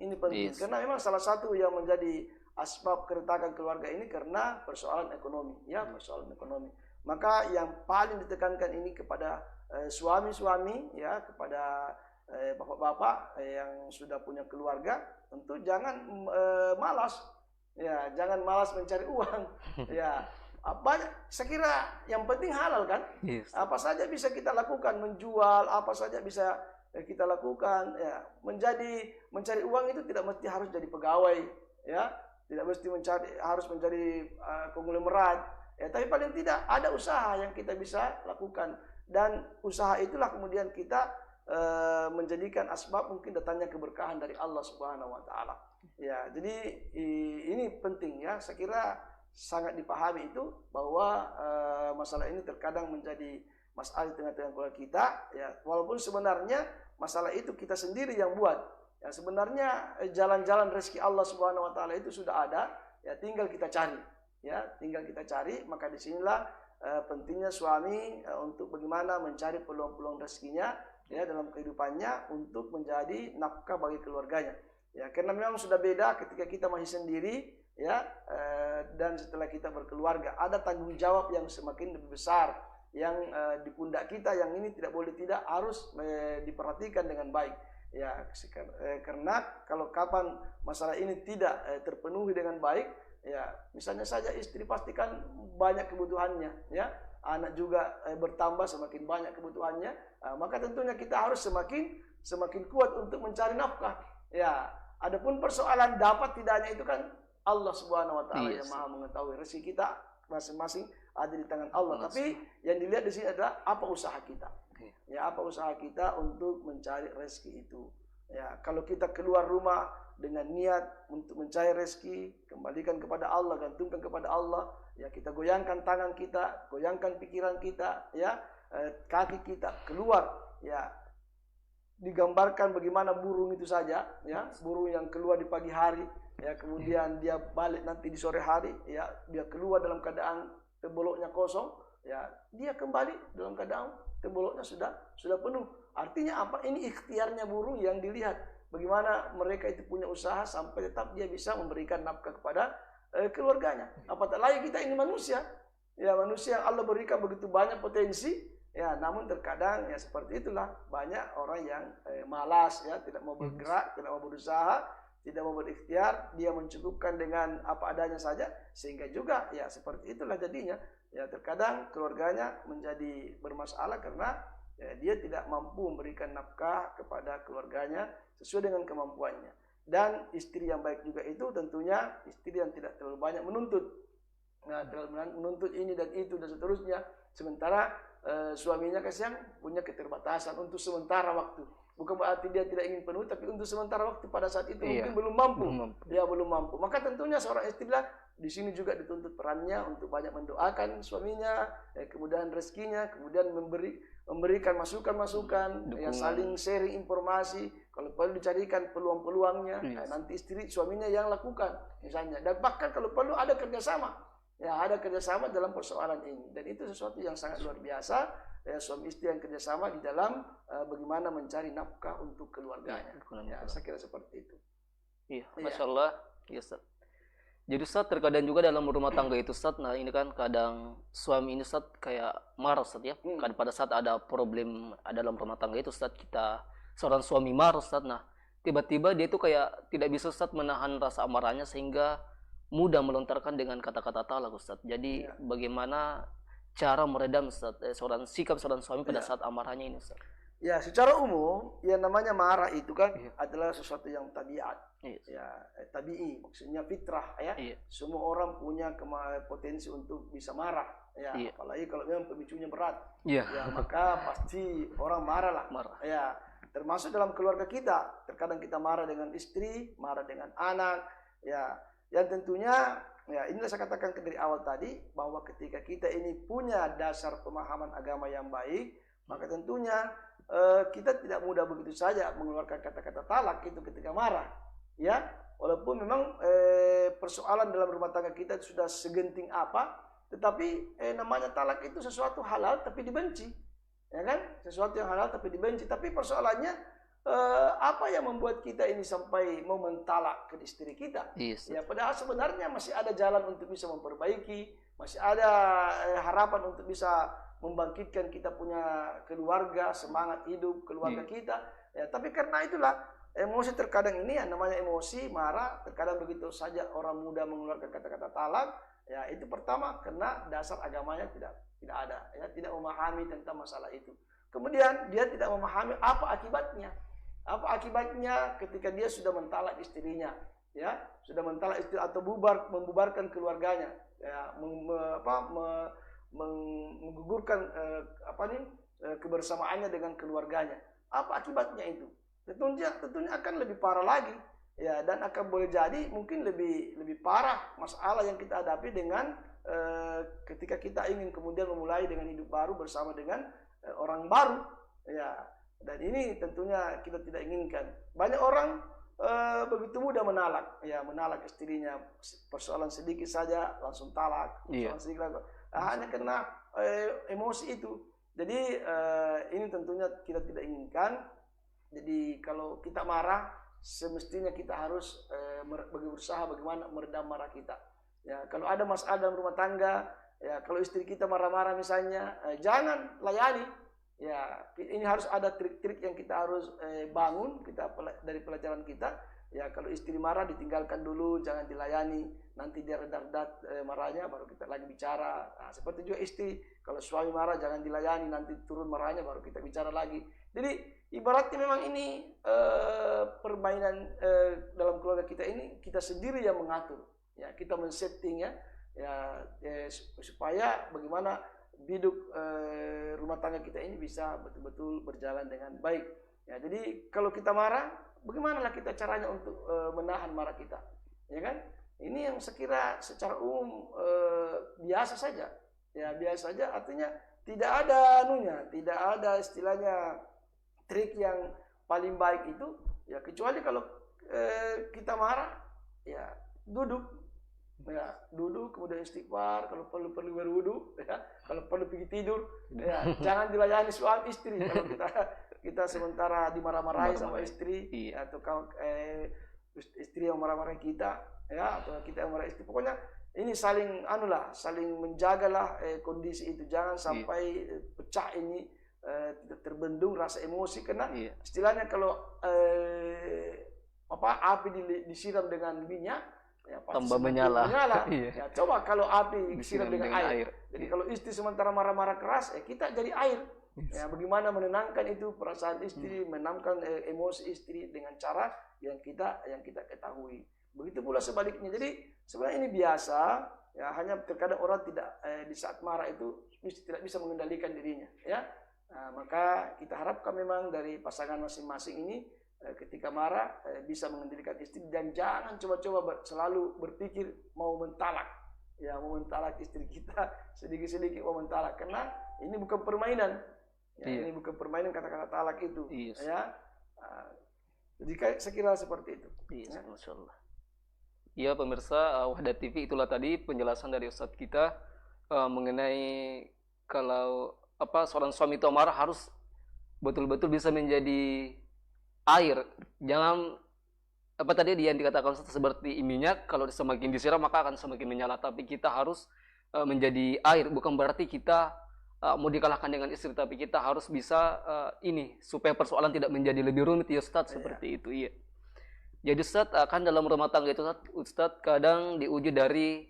karena memang salah satu yang menjadi asbab keretakan keluarga ini karena persoalan ekonomi ya, persoalan ekonomi. Maka yang paling ditekankan ini kepada suami-suami ya, kepada bapak-bapak yang sudah punya keluarga, tentu jangan malas ya, jangan malas mencari uang ya. Saya kira yang penting halal kan. Apa saja bisa kita lakukan, menjual apa saja bisa kita lakukan ya. Mencari uang itu tidak mesti harus jadi pegawai ya, tidak mesti harus menjadi konglomerat ya, tapi paling tidak ada usaha yang kita bisa lakukan, dan usaha itulah kemudian kita menjadikan asbab mungkin datangnya keberkahan dari Allah Subhanahu wa taala. Ya, jadi ini penting ya. Saya kira sangat dipahami itu bahwa masalah ini terkadang menjadi masalah di tengah-tengah keluarga kita ya, walaupun sebenarnya masalah itu kita sendiri yang buat. Ya, sebenarnya jalan-jalan rezeki Allah Subhanahu wa taala itu sudah ada, ya tinggal kita cari. Ya, tinggal kita cari. Maka disinilah pentingnya suami untuk bagaimana mencari peluang-peluang rezekinya ya dalam kehidupannya untuk menjadi nafkah bagi keluarganya ya, karena memang sudah beda ketika kita masih sendiri ya, dan setelah kita berkeluarga ada tanggung jawab yang semakin lebih besar yang di pundak kita, yang ini tidak boleh tidak harus diperhatikan dengan baik ya, karena kalau kapan masalah ini tidak terpenuhi dengan baik ya, misalnya saja istri pastikan banyak kebutuhannya ya, anak juga bertambah semakin banyak kebutuhannya, maka tentunya kita harus semakin kuat untuk mencari nafkah ya. Adapun persoalan dapat tidaknya itu kan Allah Subhanahu wa taala yang Maha mengetahui. Rezeki kita masing-masing ada di tangan Allah. Tapi yang dilihat di sini adalah apa usaha kita. Ya, apa usaha kita untuk mencari rezeki itu. Ya, kalau kita keluar rumah dengan niat untuk mencari rezeki, kembalikan kepada Allah, gantungkan kepada Allah. Ya, kita goyangkan tangan kita, goyangkan pikiran kita, ya, kaki kita keluar. Ya, digambarkan bagaimana burung itu saja, ya, burung yang keluar di pagi hari, ya, kemudian dia balik nanti di sore hari, ya, dia keluar dalam keadaan teboloknya kosong, ya, dia kembali dalam keadaan teboloknya sudah penuh. Artinya apa? Ini ikhtiarnya burung yang dilihat. Bagaimana mereka itu punya usaha sampai tetap dia bisa memberikan nafkah kepada keluarganya. Apatah lagi kita ini manusia. Ya, manusia yang Allah berikan begitu banyak potensi. Ya, namun terkadang ya seperti itulah banyak orang yang malas ya, tidak mau bergerak, tidak mau berusaha, tidak mau berikhtiar, dia mencukupkan dengan apa adanya saja, sehingga juga ya seperti itulah jadinya. Ya, terkadang keluarganya menjadi bermasalah karena ya, dia tidak mampu memberikan nafkah kepada keluarganya sesuai dengan kemampuannya. Dan istri yang baik juga itu tentunya istri yang tidak terlalu banyak menuntut. Nah, terlalu menuntut ini dan itu dan seterusnya. Sementara suaminya kasihan punya keterbatasan untuk sementara waktu. bukan berarti dia tidak ingin penuh, tapi untuk sementara waktu pada saat itu Iya. mungkin belum mampu. Belum mampu. Ya, belum mampu. Maka tentunya seorang istri lah di sini juga dituntut perannya untuk banyak mendoakan suaminya, kemudian rezekinya, kemudian memberikan masukan-masukan, ya, saling sharing informasi. Kalau perlu dicarikan peluang-peluangnya, nanti istri suaminya yang lakukan misalnya. Dan bahkan kalau perlu ada kerjasama, ya ada kerjasama dalam persoalan ini. Dan itu sesuatu yang sangat luar biasa. Ya, suami istri yang kerjasama di dalam bagaimana mencari nafkah untuk keluarganya. Ya, saya kira seperti itu. Iya, Masya Allah. Ya, Ustaz. Jadi Ustaz, terkadang juga dalam rumah tangga itu Ustaz, nah ini kan kadang suami ini Ustaz kayak marah Ustaz ya. Kan pada saat ada problem dalam rumah tangga itu Ustaz, kita seorang suami marah Ustaz. Nah, tiba-tiba dia itu kayak tidak bisa Ustaz menahan rasa amarahnya sehingga mudah melontarkan dengan kata-kata talak Ustaz. Jadi bagaimana cara meredam Ustaz, sikap seorang suami pada saat amarahnya ini Ustaz? Ya, secara umum yang namanya marah itu kan adalah sesuatu yang tabiat. Ya, tabii, maksudnya fitrah ya. Semua orang punya potensi untuk bisa marah ya, apalagi kalau memang pemicunya berat. Ya, maka pasti orang marah lah. Ya, termasuk dalam keluarga kita. Terkadang kita marah dengan istri, marah dengan anak, ya. Yang tentunya, ya inilah saya katakan dari awal tadi, bahwa ketika kita ini punya dasar pemahaman agama yang baik, maka tentunya kita tidak mudah begitu saja mengeluarkan kata-kata talak itu ketika marah. Ya, walaupun memang persoalan dalam rumah tangga kita sudah segenting apa, tetapi namanya talak itu sesuatu halal tapi dibenci. Ya kan? Sesuatu yang halal tapi dibenci. Tapi persoalannya, apa yang membuat kita ini sampai mau mentalak ke istri kita? Ya, padahal sebenarnya masih ada jalan untuk bisa memperbaiki, masih ada harapan untuk bisa membangkitkan kita punya keluarga, semangat hidup keluarga kita. Ya, tapi karena itulah emosi terkadang ini, yang namanya emosi, marah, terkadang begitu saja orang muda mengeluarkan kata-kata talak. Ya, itu pertama karena dasar agamanya tidak ada, ya, tidak memahami tentang masalah itu. Kemudian dia tidak memahami apa akibatnya. Apa akibatnya ketika dia sudah mentalak istrinya, ya, sudah mentalak istri atau membubarkan keluarganya, ya, menggugurkan kebersamaannya dengan keluarganya. Apa akibatnya itu? Tentunya akan lebih parah lagi, ya, dan akan boleh jadi mungkin lebih parah masalah yang kita hadapi dengan ketika kita ingin kemudian memulai dengan hidup baru bersama dengan orang baru, ya. Dan ini tentunya kita tidak inginkan. Banyak orang begitu mudah menalak istrinya, persoalan sedikit saja langsung talak, persoalan sedikit hanya karena emosi itu. Jadi ini tentunya kita tidak inginkan. Jadi kalau kita marah, semestinya kita harus berusaha bagaimana meredam marah kita. Ya, kalau ada masalah dalam rumah tangga, ya, kalau istri kita marah-marah misalnya, jangan layani. Ya, ini harus ada trik-trik yang kita harus bangun dari pelajaran kita. Ya, kalau istri marah ditinggalkan dulu, jangan dilayani. Nanti dia reda-reda marahnya, baru kita lagi bicara. Nah, seperti juga istri, kalau suami marah jangan dilayani, nanti turun marahnya, baru kita bicara lagi. Jadi ibaratnya memang ini permainan dalam keluarga kita ini kita sendiri yang mengatur. Ya, kita men-settingnya, ya, supaya bagaimana hidup rumah tangga kita ini bisa betul-betul berjalan dengan baik. Ya, jadi kalau kita marah, bagaimanalah kita caranya untuk menahan marah kita, ya kan? Ini yang sekira secara umum biasa saja, ya biasa saja. Artinya tidak ada tidak ada istilahnya trik yang paling baik itu, ya kecuali kalau kita marah, ya duduk. Ya, duduk kemudian istighfar, kalau perlu berwudu, ya, kalau perlu pergi tidur, ya, jangan dilayani suami istri. Kalau kita sementara dimarah-marahi sama istri, atau istri yang marah-marahi kita, ya, atau kita yang marah istri, pokoknya ini saling menjagalah kondisi itu, jangan sampai pecah ini, terbendung rasa emosi, karena istilahnya kalau api disiram dengan minyak, ya, tambah menyala. Ya, coba kalau api disiram dengan air. Jadi kalau istri sementara marah-marah keras, kita jadi air. Ya, bagaimana menenangkan itu perasaan istri, menenangkan emosi istri dengan cara yang kita ketahui. Begitu pula sebaliknya. Jadi sebenarnya ini biasa, ya, hanya terkadang orang tidak di saat marah itu tidak bisa mengendalikan dirinya, ya. Nah, maka kita harapkan memang dari pasangan masing-masing ini ketika marah bisa mengendalikan istri dan jangan coba-coba selalu berpikir mau mentalak. Ya, mau mentalak istri kita sedikit-sedikit mau mentalak karena ini bukan permainan. Ya, Iya. ini bukan permainan kata-kata talak itu. Iya. Ya. Jadi saya kira seperti itu. Iya, Masya Allah. Iya pemirsa, Wahda TV itulah tadi penjelasan dari Ustadz kita mengenai kalau seorang suami itu marah harus betul-betul bisa menjadi air. Jangan tadi yang dikatakan Ustadz seperti minyak, kalau semakin disiram maka akan semakin menyala. Tapi kita harus menjadi air, bukan berarti kita mau dikalahkan dengan istri, tapi kita harus bisa supaya persoalan tidak menjadi lebih rumit ya Ustadz, seperti itu. Iya. Jadi Ustadz, kan dalam rumah tangga itu Ustadz kadang diuji dari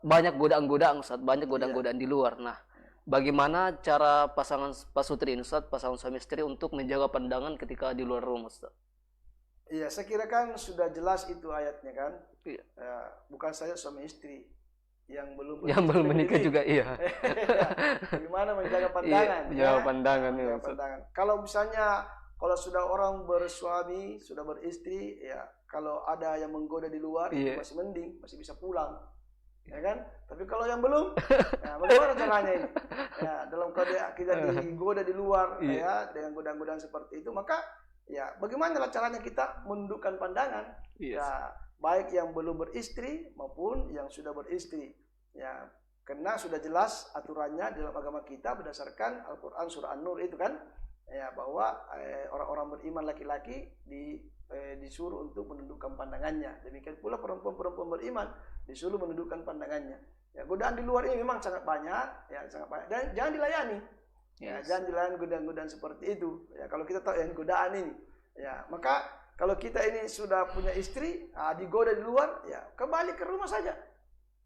banyak godaan-godaan Ustadz, banyak godaan-godaan di luar. Nah, bagaimana cara pasangan pasutri ini Ustadz, pasangan suami istri untuk menjaga pandangan ketika di luar rumah Ustadz? Iya, saya kira kan sudah jelas itu ayatnya kan. Iya. Bukan saya suami istri yang belum menikah juga, iya. Bagaimana menjaga pandangan? Menjaga pandangan, ya. Kalau misalnya kalau sudah orang bersuami, sudah beristri, ya kalau ada yang menggoda di luar, itu masih mending, masih bisa pulang, ya kan? Tapi kalau yang belum, ya bagaimana caranya ini? Ya, dalam keadaan kita digoda di luar, ya dengan godaan-godaan seperti itu, maka ya bagaimana caranya kita menundukkan pandangan? Ya, baik yang belum beristri maupun yang sudah beristri, ya. Karena sudah jelas aturannya dalam agama kita berdasarkan Al-Quran surah An-Nur itu kan. Ya, bahwa orang-orang beriman laki-laki disuruh untuk menundukkan pandangannya. Demikian pula perempuan-perempuan beriman disuruh menundukkan pandangannya. Ya, godaan di luar ini memang sangat banyak, ya sangat banyak. Dan jangan dilayani. Ya, jangan dilayani godaan-godaan seperti itu. Ya, kalau kita tahu yang godaan ini, ya maka kalau kita ini sudah punya istri, digoda di luar, ya kembali ke rumah saja.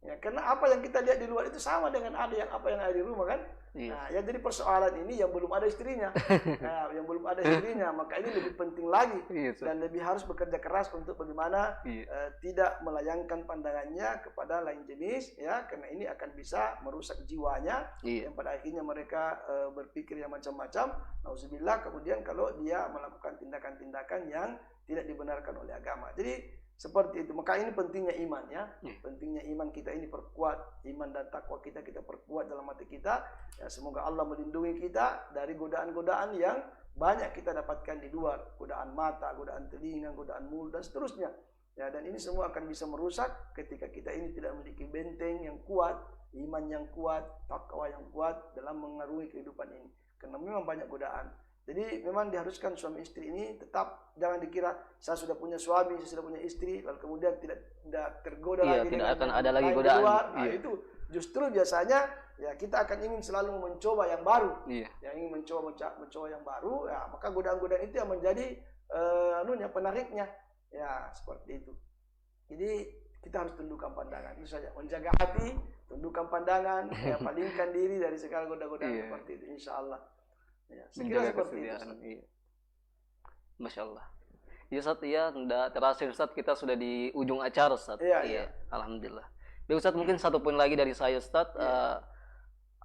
Ya, karena apa yang kita lihat di luar itu sama dengan apa yang ada di rumah kan. Nah, yang jadi persoalan ini yang belum ada istrinya. Nah, yang belum ada istrinya, maka ini lebih penting lagi dan lebih harus bekerja keras untuk bagaimana tidak melayangkan pandangannya kepada lain jenis, ya, karena ini akan bisa merusak jiwanya, yang pada akhirnya mereka berpikir yang macam-macam. Nauzubillah, kemudian kalau dia melakukan tindakan-tindakan yang tidak dibenarkan oleh agama. Jadi seperti itu. Maka ini pentingnya iman, ya. Pentingnya iman kita ini perkuat, iman dan takwa kita perkuat dalam hati kita. Ya, semoga Allah melindungi kita dari godaan-godaan yang banyak kita dapatkan di luar, godaan mata, godaan telinga, godaan mulut dan seterusnya. Ya, dan ini semua akan bisa merusak ketika kita ini tidak memiliki benteng yang kuat, iman yang kuat, takwa yang kuat dalam mengarungi kehidupan ini. Karena memang banyak godaan. Jadi memang diharuskan suami istri ini tetap jangan dikira saya sudah punya suami, saya sudah punya istri, lalu kemudian tidak tergoda lagi, tidak akan ada lagi godaan. Nah, itu justru biasanya ya kita akan ingin selalu mencoba yang baru, yang ingin mencoba yang baru, ya maka godaan-godaan itu yang menjadi penariknya, ya seperti itu. Jadi kita harus tundukkan pandangan, itu saja, menjaga hati, tundukkan pandangan, ya palingkan diri dari segala godaan-godaan seperti itu, insya Allah. Ya, menjaga kesetiaan. Masya Allah. Ya Ustadz, ya terasa Ustadz kita sudah di ujung acara Ustadz. Iya. Alhamdulillah. Baik Ustadz, mungkin satu poin lagi dari saya Ustadz.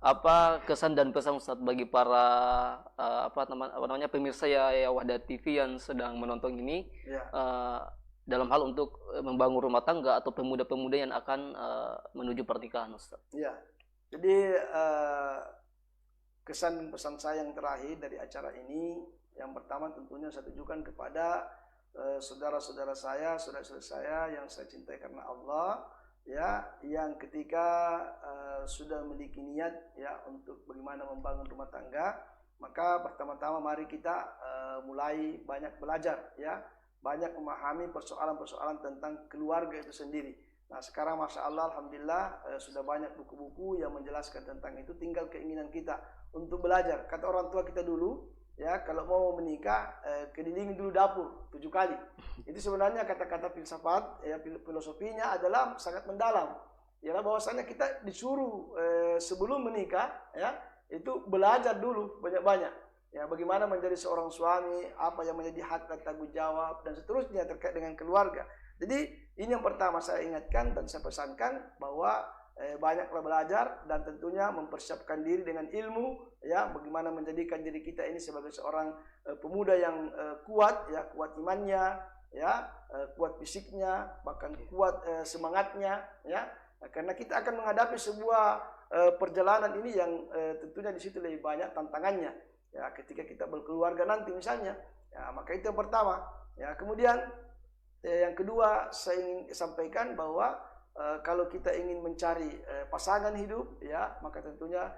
Apa kesan dan pesan Ustadz bagi para pemirsa ya Wahda TV yang sedang menonton ini dalam hal untuk membangun rumah tangga atau pemuda-pemuda yang akan menuju pernikahan Ustadz? Iya. Jadi kesan dan pesan saya yang terakhir dari acara ini, yang pertama tentunya saya tujukan kepada saudara-saudara saya, saudara-saudara saya yang saya cintai karena Allah, ya, yang ketika sudah memiliki niat ya untuk bagaimana membangun rumah tangga, maka pertama-tama mari kita mulai banyak belajar, ya, banyak memahami persoalan-persoalan tentang keluarga itu sendiri. Nah sekarang Masya Allah, Alhamdulillah sudah banyak buku-buku yang menjelaskan tentang itu, tinggal keinginan kita untuk belajar. Kata orang tua kita dulu, ya, kalau mau menikah kelilingi dulu dapur 7 kali. Itu sebenarnya kata-kata filsafat, ya, filosofinya adalah sangat mendalam. Ialah bahwasanya kita disuruh sebelum menikah, ya, itu belajar dulu banyak-banyak. Ya, bagaimana menjadi seorang suami, apa yang menjadi hak dan tanggung jawab dan seterusnya terkait dengan keluarga. Jadi ini yang pertama saya ingatkan dan saya pesankan bahwa banyaklah belajar dan tentunya mempersiapkan diri dengan ilmu, ya, bagaimana menjadikan diri kita ini sebagai seorang pemuda yang kuat, ya, kuat imannya, ya, kuat fisiknya, bahkan kuat semangatnya, ya. Nah, karena kita akan menghadapi sebuah perjalanan ini yang tentunya di situ lebih banyak tantangannya, ya, ketika kita berkeluarga nanti misalnya, ya, maka itu yang pertama, ya. Kemudian yang kedua saya ingin sampaikan bahwa kalau kita ingin mencari pasangan hidup, ya, maka tentunya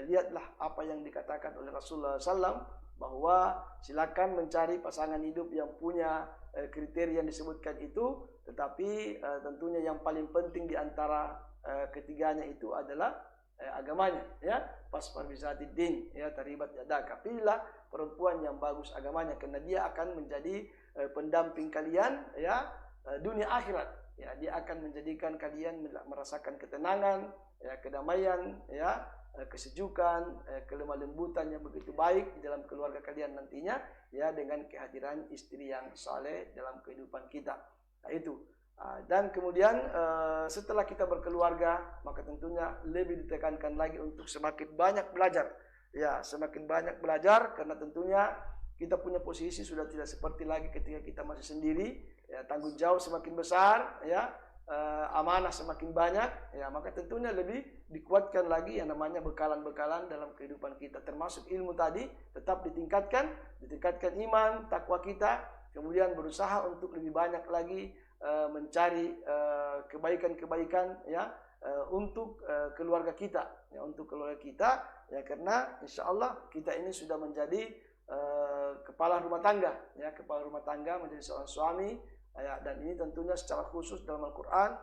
lihatlah apa yang dikatakan oleh Rasulullah SAW, bahwa silakan mencari pasangan hidup yang punya kriteria yang disebutkan itu, tetapi tentunya yang paling penting di antara ketiganya itu adalah agamanya, ya. Fasfar bizatid din, ya, taribat yadaka. Pilihlah perempuan yang bagus agamanya, karena dia akan menjadi pendamping kalian, ya, dunia akhirat. Ya, dia akan menjadikan kalian merasakan ketenangan, ya, kedamaian, ya, kesejukan, kelemah lembutan yang begitu baik di dalam keluarga kalian nantinya, ya, dengan kehadiran istri yang saleh dalam kehidupan kita. Nah, itu. Dan kemudian setelah kita berkeluarga, maka tentunya lebih ditekankan lagi untuk semakin banyak belajar. Ya, semakin banyak belajar, karena tentunya kita punya posisi sudah tidak seperti lagi ketika kita masih sendiri, ya, tanggung jawab semakin besar, ya, amanah semakin banyak, ya, maka tentunya lebih dikuatkan lagi yang namanya bekalan-bekalan dalam kehidupan kita, termasuk ilmu tadi tetap ditingkatkan iman, takwa kita, kemudian berusaha untuk lebih banyak lagi mencari kebaikan-kebaikan, ya, untuk keluarga kita, ya, untuk keluarga kita, ya, karena insya Allah kita ini sudah menjadi kepala rumah tangga, ya, kepala rumah tangga, menjadi seorang suami, ya, dan ini tentunya secara khusus dalam Al-Quran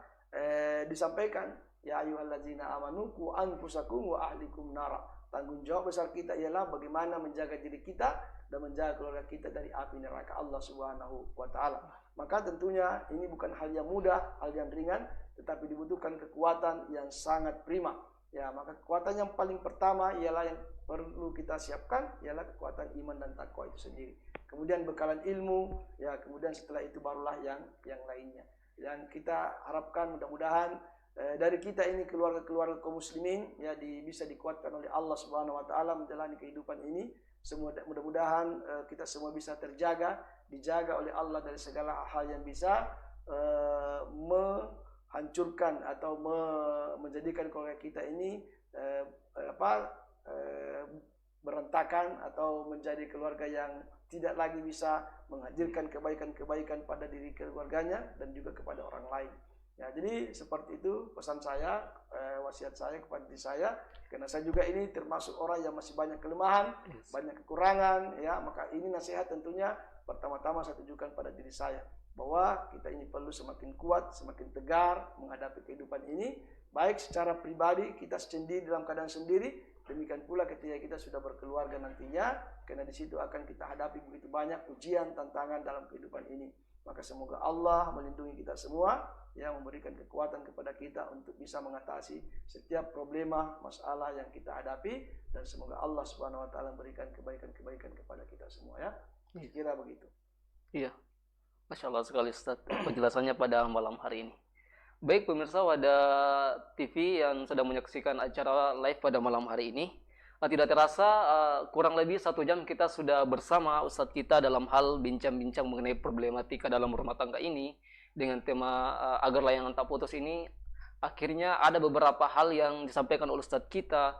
disampaikan, ya ayyuhallazina amanu qu anfusakum wa ahlikum nara. Tanggung jawab besar kita ialah bagaimana menjaga diri kita dan menjaga keluarga kita dari api neraka Allah Subhanahu wa taala. Maka tentunya ini bukan hal yang mudah, hal yang ringan, tetapi dibutuhkan kekuatan yang sangat prima. Ya, maka kekuatan yang paling pertama ialah yang perlu kita siapkan ialah kekuatan iman dan takwa itu sendiri. Kemudian bekalan ilmu, ya, kemudian setelah itu barulah yang lainnya. Dan kita harapkan mudah-mudahan dari kita ini keluarga-keluarga kaum muslimin, ya, bisa dikuatkan oleh Allah Subhanahu wa taala menjalani kehidupan ini. Mudah-mudahan kita semua bisa dijaga oleh Allah dari segala hal yang bisa menghancurkan atau menjadikan keluarga kita ini berantakan atau menjadi keluarga yang tidak lagi bisa menghadirkan kebaikan-kebaikan pada diri keluarganya dan juga kepada orang lain. Ya, jadi seperti itu pesan saya, wasiat saya kepada diri saya, karena saya juga ini termasuk orang yang masih banyak kelemahan, banyak kekurangan, ya, maka ini nasihat tentunya pertama-tama saya tunjukkan pada diri saya, bahwa kita ini perlu semakin kuat, semakin tegar menghadapi kehidupan ini, baik secara pribadi kita sendiri dalam keadaan sendiri, demikian pula ketika kita sudah berkeluarga nantinya, karena di situ akan kita hadapi begitu banyak ujian, tantangan dalam kehidupan ini. Maka semoga Allah melindungi kita semua, yang memberikan kekuatan kepada kita untuk bisa mengatasi setiap problema, masalah yang kita hadapi, dan semoga Allah Subhanahu wa taala memberikan kebaikan-kebaikan kepada kita semua, ya. Kira begitu. Iya. Masya Allah sekali Ustaz penjelasannya pada malam hari ini. Baik pemirsa Wadah TV yang sedang menyaksikan acara live pada malam hari ini, tidak terasa kurang lebih 1 jam kita sudah bersama Ustadz kita dalam hal bincang-bincang mengenai problematika dalam rumah tangga ini dengan tema agar layangan tak putus ini. Akhirnya ada beberapa hal yang disampaikan oleh Ustadz kita,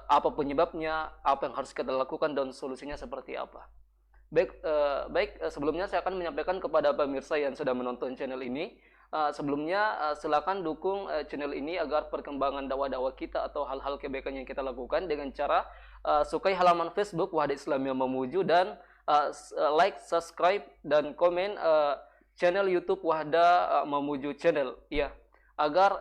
apa penyebabnya, apa yang harus kita lakukan dan solusinya seperti apa. Baik, sebelumnya saya akan menyampaikan kepada pemirsa yang sedang menonton channel ini, sebelumnya silakan dukung channel ini agar perkembangan dakwah-dakwah kita atau hal-hal kebaikan yang kita lakukan dengan cara sukai halaman Facebook Wahda Islamiyah Mamuju dan like, subscribe dan komen channel YouTube Wahda Mamuju channel, ya, agar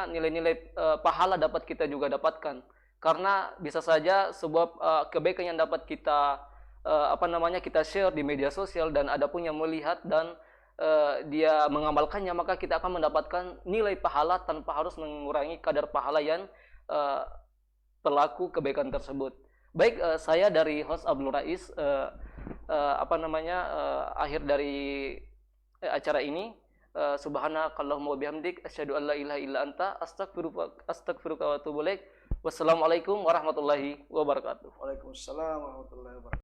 nilai-nilai pahala dapat kita juga dapatkan, karena bisa saja sebuah kebaikan yang dapat kita kita share di media sosial dan ada pun yang melihat dan dia mengamalkannya, maka kita akan mendapatkan nilai pahala tanpa harus mengurangi kadar pahala yang pelaku kebaikan tersebut. Baik, saya dari host Abdul Rais, akhir dari acara ini Subhanakallahumma wa bihamdik asyhadu an la ilaha illa anta astaghfiruka wa atubu ilaik. Wassalamualaikum warahmatullahi wabarakatuh. Waalaikumsalam warahmatullahi wabarakatuh.